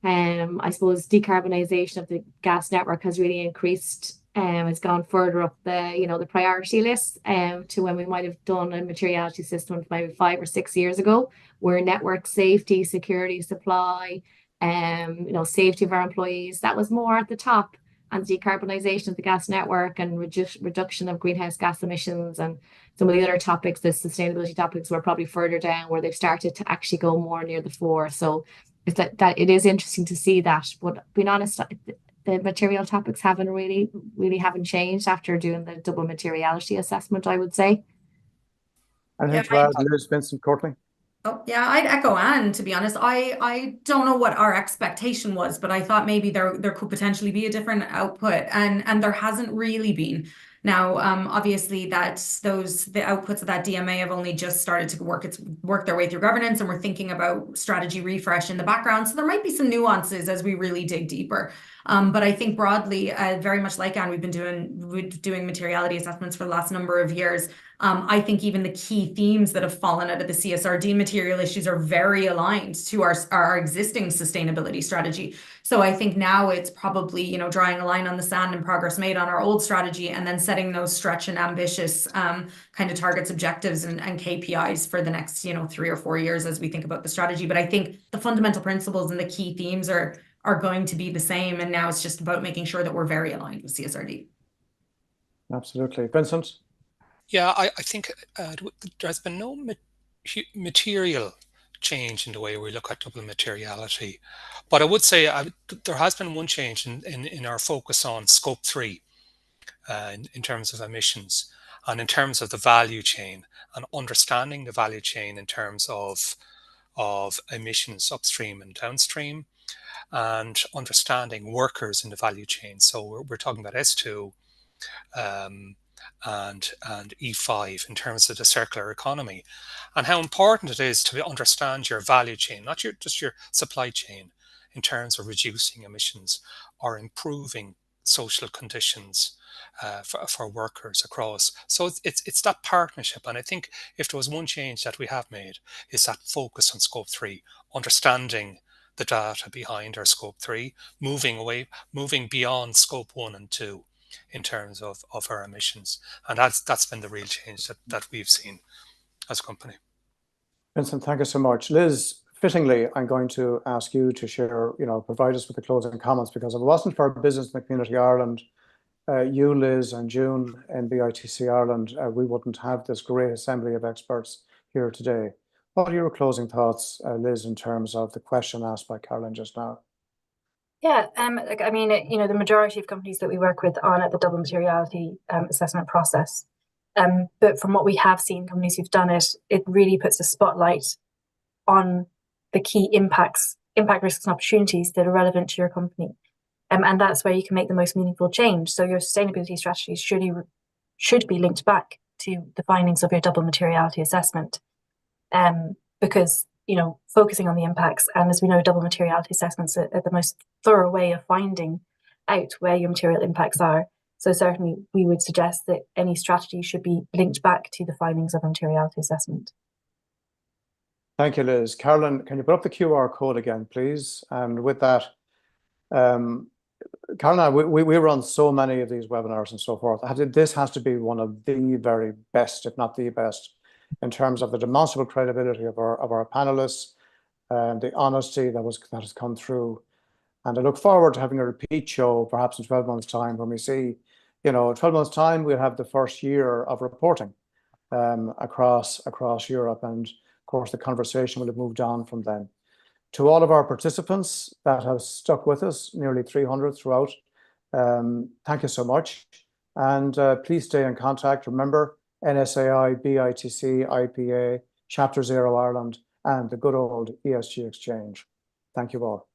I suppose decarbonisation of the gas network has really increased It's gone further up the priority list to when we might have done a materiality assessment maybe 5 or 6 years ago, where network safety, security, supply, safety of our employees, that was more at the top, and decarbonisation of the gas network and reduction of greenhouse gas emissions, and some of the other topics, the sustainability topics, were probably further down, where they've started to actually go more near the fore. So it's that it is interesting to see that. But being honest, the material topics haven't really haven't changed after doing the double materiality assessment, I would say. Anything to add, Liz, Vincent, Courtney? Oh, yeah, I'd echo Anne, to be honest. I don't know what our expectation was, but I thought maybe there could potentially be a different output, and there hasn't really been. Now, obviously, the outputs of that DMA have only just started to work their way through governance, and we're thinking about strategy refresh in the background. So there might be some nuances as we really dig deeper. But I think broadly, very much like Anne, we've been doing materiality assessments for the last number of years. I think even the key themes that have fallen out of the CSRD material issues are very aligned to our existing sustainability strategy. So I think now it's probably, drawing a line on the sand and progress made on our old strategy, and then setting those stretch and ambitious kind of targets, objectives, and KPIs for the next, 3 or 4 years as we think about the strategy. But I think the fundamental principles and the key themes are going to be the same. And now it's just about making sure that we're very aligned with CSRD. Absolutely. Vincent? Yeah, I think there's been no material change in the way we look at double materiality. But I would say there has been one change in our focus on scope 3 in terms of emissions, and in terms of the value chain, and understanding the value chain in terms of emissions upstream and downstream, and understanding workers in the value chain. So we're talking about S2 and E5 in terms of the circular economy, and how important it is to understand your value chain, not just your supply chain, in terms of reducing emissions or improving social conditions for workers across. So it's that partnership. And I think if there was one change that we have made, is that focus on scope 3, understanding the data behind our scope 3, moving beyond scope 1 and 2 in terms of our emissions. And that's been the real change that we've seen as a company. Vincent, thank you so much. Liz, fittingly, I'm going to ask you to share, provide us with the closing comments, because if it wasn't for Business in the Community Ireland, you, Liz, and June in BITC Ireland, we wouldn't have this great assembly of experts here today. What are your closing thoughts, Liz, in terms of the question asked by Carolynn just now? Yeah, the majority of companies that we work with aren't at the double materiality assessment process. But from what we have seen, companies who've done it, it really puts a spotlight on the key impact risks and opportunities that are relevant to your company. And that's where you can make the most meaningful change. So your sustainability strategies should be linked back to the findings of your double materiality assessment. Because focusing on the impacts, and as we know, double materiality assessments are the most thorough way of finding out where your material impacts are. So certainly we would suggest that any strategy should be linked back to the findings of a materiality assessment. Thank you, Liz. Carolynn, can you put up the QR code again, please? And with that, Carolynn, we run so many of these webinars and so forth. This has to be one of the very best, if not the best, in terms of the demonstrable credibility of our panelists, and the honesty that has come through. And I look forward to having a repeat show, perhaps in 12 months' time, when we see, 12 months' time, we'll have the first year of reporting across Europe. And of course, the conversation will have moved on from then. To all of our participants that have stuck with us, nearly 300 throughout, thank you so much. And please stay in contact. Remember, NSAI, BITC, IPA, Chapter 0 Ireland, and the good old ESG Exchange. Thank you all.